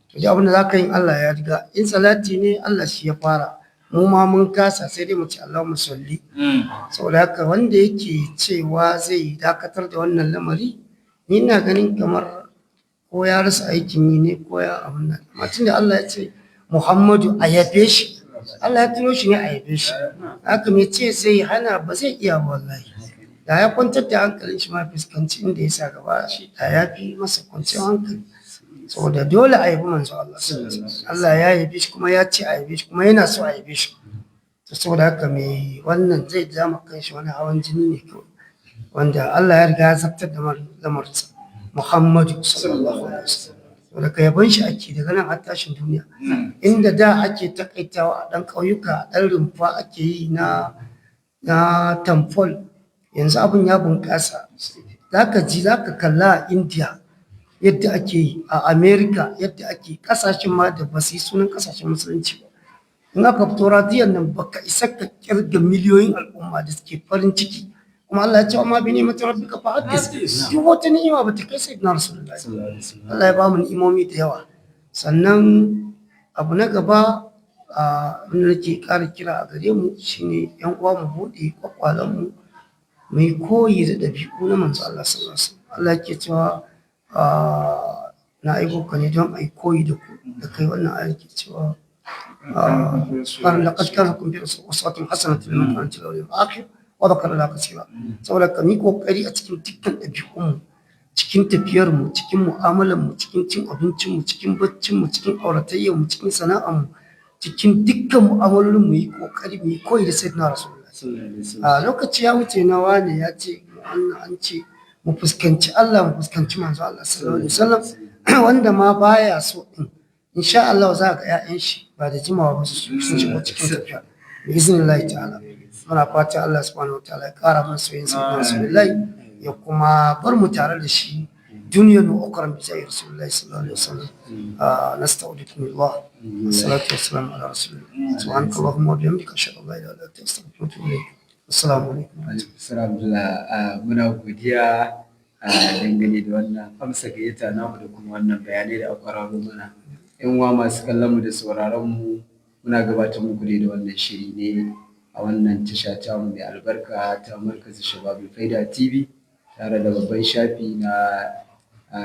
To ji abin da za ka yi, Allah ya riga. In salati ne, Allah shi ya fara, mu ma mun kasa, sai dai mu ce Allahumma salli. Saboda haka wanda yake cewa zai dakatar da wannan lamari, ni ina ganin kamar ko ya rasa aikin yi ne ko ya abin nan. Amma tunda Allah ya ce Muhammadu a yabe shi, Allah ya tuno shi ne a yabe shi. Haka me ce sai hana ba zai iya wallahi. Da ya kwantar da hankalin shi ma fuskanci inda ya sa gaba shi, da ya fi masa kwanciyar hankali. Saboda dole a yabi manzo Allah. Allah ya yabe shi kuma ya ce a yabe shi kuma yana so a yabe shi. To saboda haka mai wannan zai jama kanshi wani hawan jini ne kawai, wanda Allah ya riga ya zartar da lamarinsa. Muhammadu sallallahu alaihi wasallam. Saboda ka yaban shi ake daga nan har tashin duniya. Inda da ake takaitawa a ɗan ƙauyuka, a ɗan rumfa ake yi na tamfol, yanzu abin ya bunƙasa. Za ka kalla a India yadda ake yi, a America yadda ake, ƙasashen ma da ba su yi sunan ƙasashen musulunci ba. In aka fito radiyon nan baka isa ka kirga miliyoyin al'umma da suke farin ciki, kuma Allah ya ce amma bi ni'mati rabbika fa haddith. Duk wata ni'ima ba ta kai sayyidina Rasulullahi. Allah ya ba mu ni'imomi da yawa. Sannan abu na gaba wanda nake ƙara kira a gare mu shine yan uwa mu buɗe kwakwalan mu mai koyi da ɗabi'u na manzo Allah sallallahu alaihi wasallam. Allah yake cewa na aiko ka ne don ai koyi da ku, da kai wannan ayar ke cewa laqad kana lakum fi uswatun hasanatun liman kana yarju al-yawmal akhir wa dhakara Allah kaseera. Saboda ka mi kokari a cikin dukkan ɗabi'un mu, cikin tafiyar mu, cikin mu'amalar mu, cikin cin abincin mu, cikin baccin mu, cikin auratayyar mu, cikin sana'ar mu, cikin dukkan mu'amalolin mu yi kokari mu yi koyi da sayyidina Rasulullah. Lokaci ya wuce na wane ya ce an ce mu fuskanci Allah, mu fuskanci manzo Allah sallallahu alaihi wasallam, wanda ma baya so din insha Allah za ka ga ƴaƴan shi ba da jimawa ba su shigo cikin tafiya bi iznillahi ta'ala. Muna fata Allah subhanahu wataala ya kara mana soyayya sayyidina Rasulullahi, ya kuma bar mu tare da shi duniyar wa ukram bi sayyidina Rasulullahi sallallahu alaihi wasallam. Nasta'udikumullah. Wassalatu wassalamu ala rasulillah. Subhanakallahumma wa bihamdika ashhadu an la ilaha illa anta astaghfiruka wa atubu ilayk. Assalamu alaikum. Muna godiya dangane da wannan amsa gayyata namu da kuma wannan bayanai da aka kwararo mana. Yan uwa masu kallon mu da sauraron mu, muna gabatar muku da wannan shiri ne a wannan tasha ta mu mai albarka ta Markazin Shababul Faida TV, tare da babban shafi na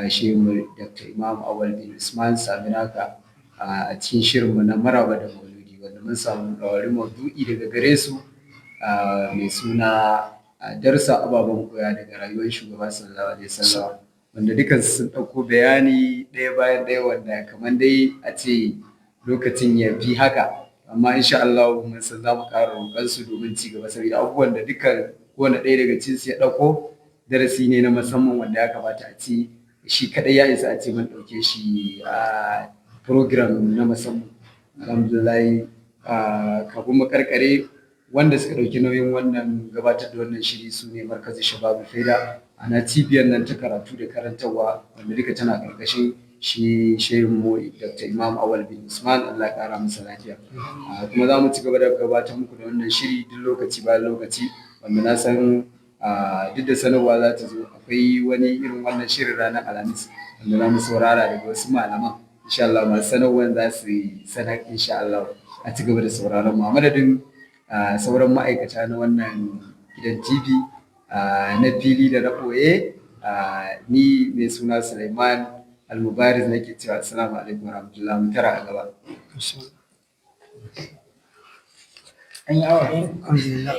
Shehu Dr. Imam Awwal bin Usman Saminaka a cikin shirinmu na maraba da mauludi, wanda mun samu ɗawarin maudu'i daga gare su mai suna darsa ababen koya daga rayuwar shugaba sallallahu alaihi wasallam, wanda dukan sun ɗauko bayani ɗaya bayan ɗaya wanda kamar dai a ce lokacin ya fi haka, amma insha Allah mun san za mu ƙara roƙon su domin ci gaba, saboda abubuwan da dukkan kowane ɗaya daga cikin su ya ɗauko darasi ne na musamman wanda ya kamata a ci shi kaɗai ya isa a ce mun ɗauke shi a program na musamman. Alhamdulillah, kafin mu karkare, wanda suka ɗauki nauyin wannan gabatar da wannan shiri su ne Markazin Shababul Faida, ana cibiyar nan ta karatu da karantarwa wanda duka tana ƙarƙashin shi shehin mu Dr. Imam Awwal bin Usman, Allah ya ƙara masa lafiya. Kuma za mu ci gaba da gabatar muku da wannan shiri duk lokaci bayan lokaci, wanda na san duk da sanarwa za ta zo, akwai wani irin wannan shirin ranar Alhamis wanda za mu saurara daga wasu malaman. Insha Allah masu sanarwar za su sanar insha Allah a ci gaba da sauraron mu. A madadin sauran ma'aikata na wannan gidan TV na fili da na ɓoye, ni mai suna Sulaiman Al-Mubariz nake cewa assalamu alaikum warahmatullahi, mu tara a gaba. Alhamdulillah.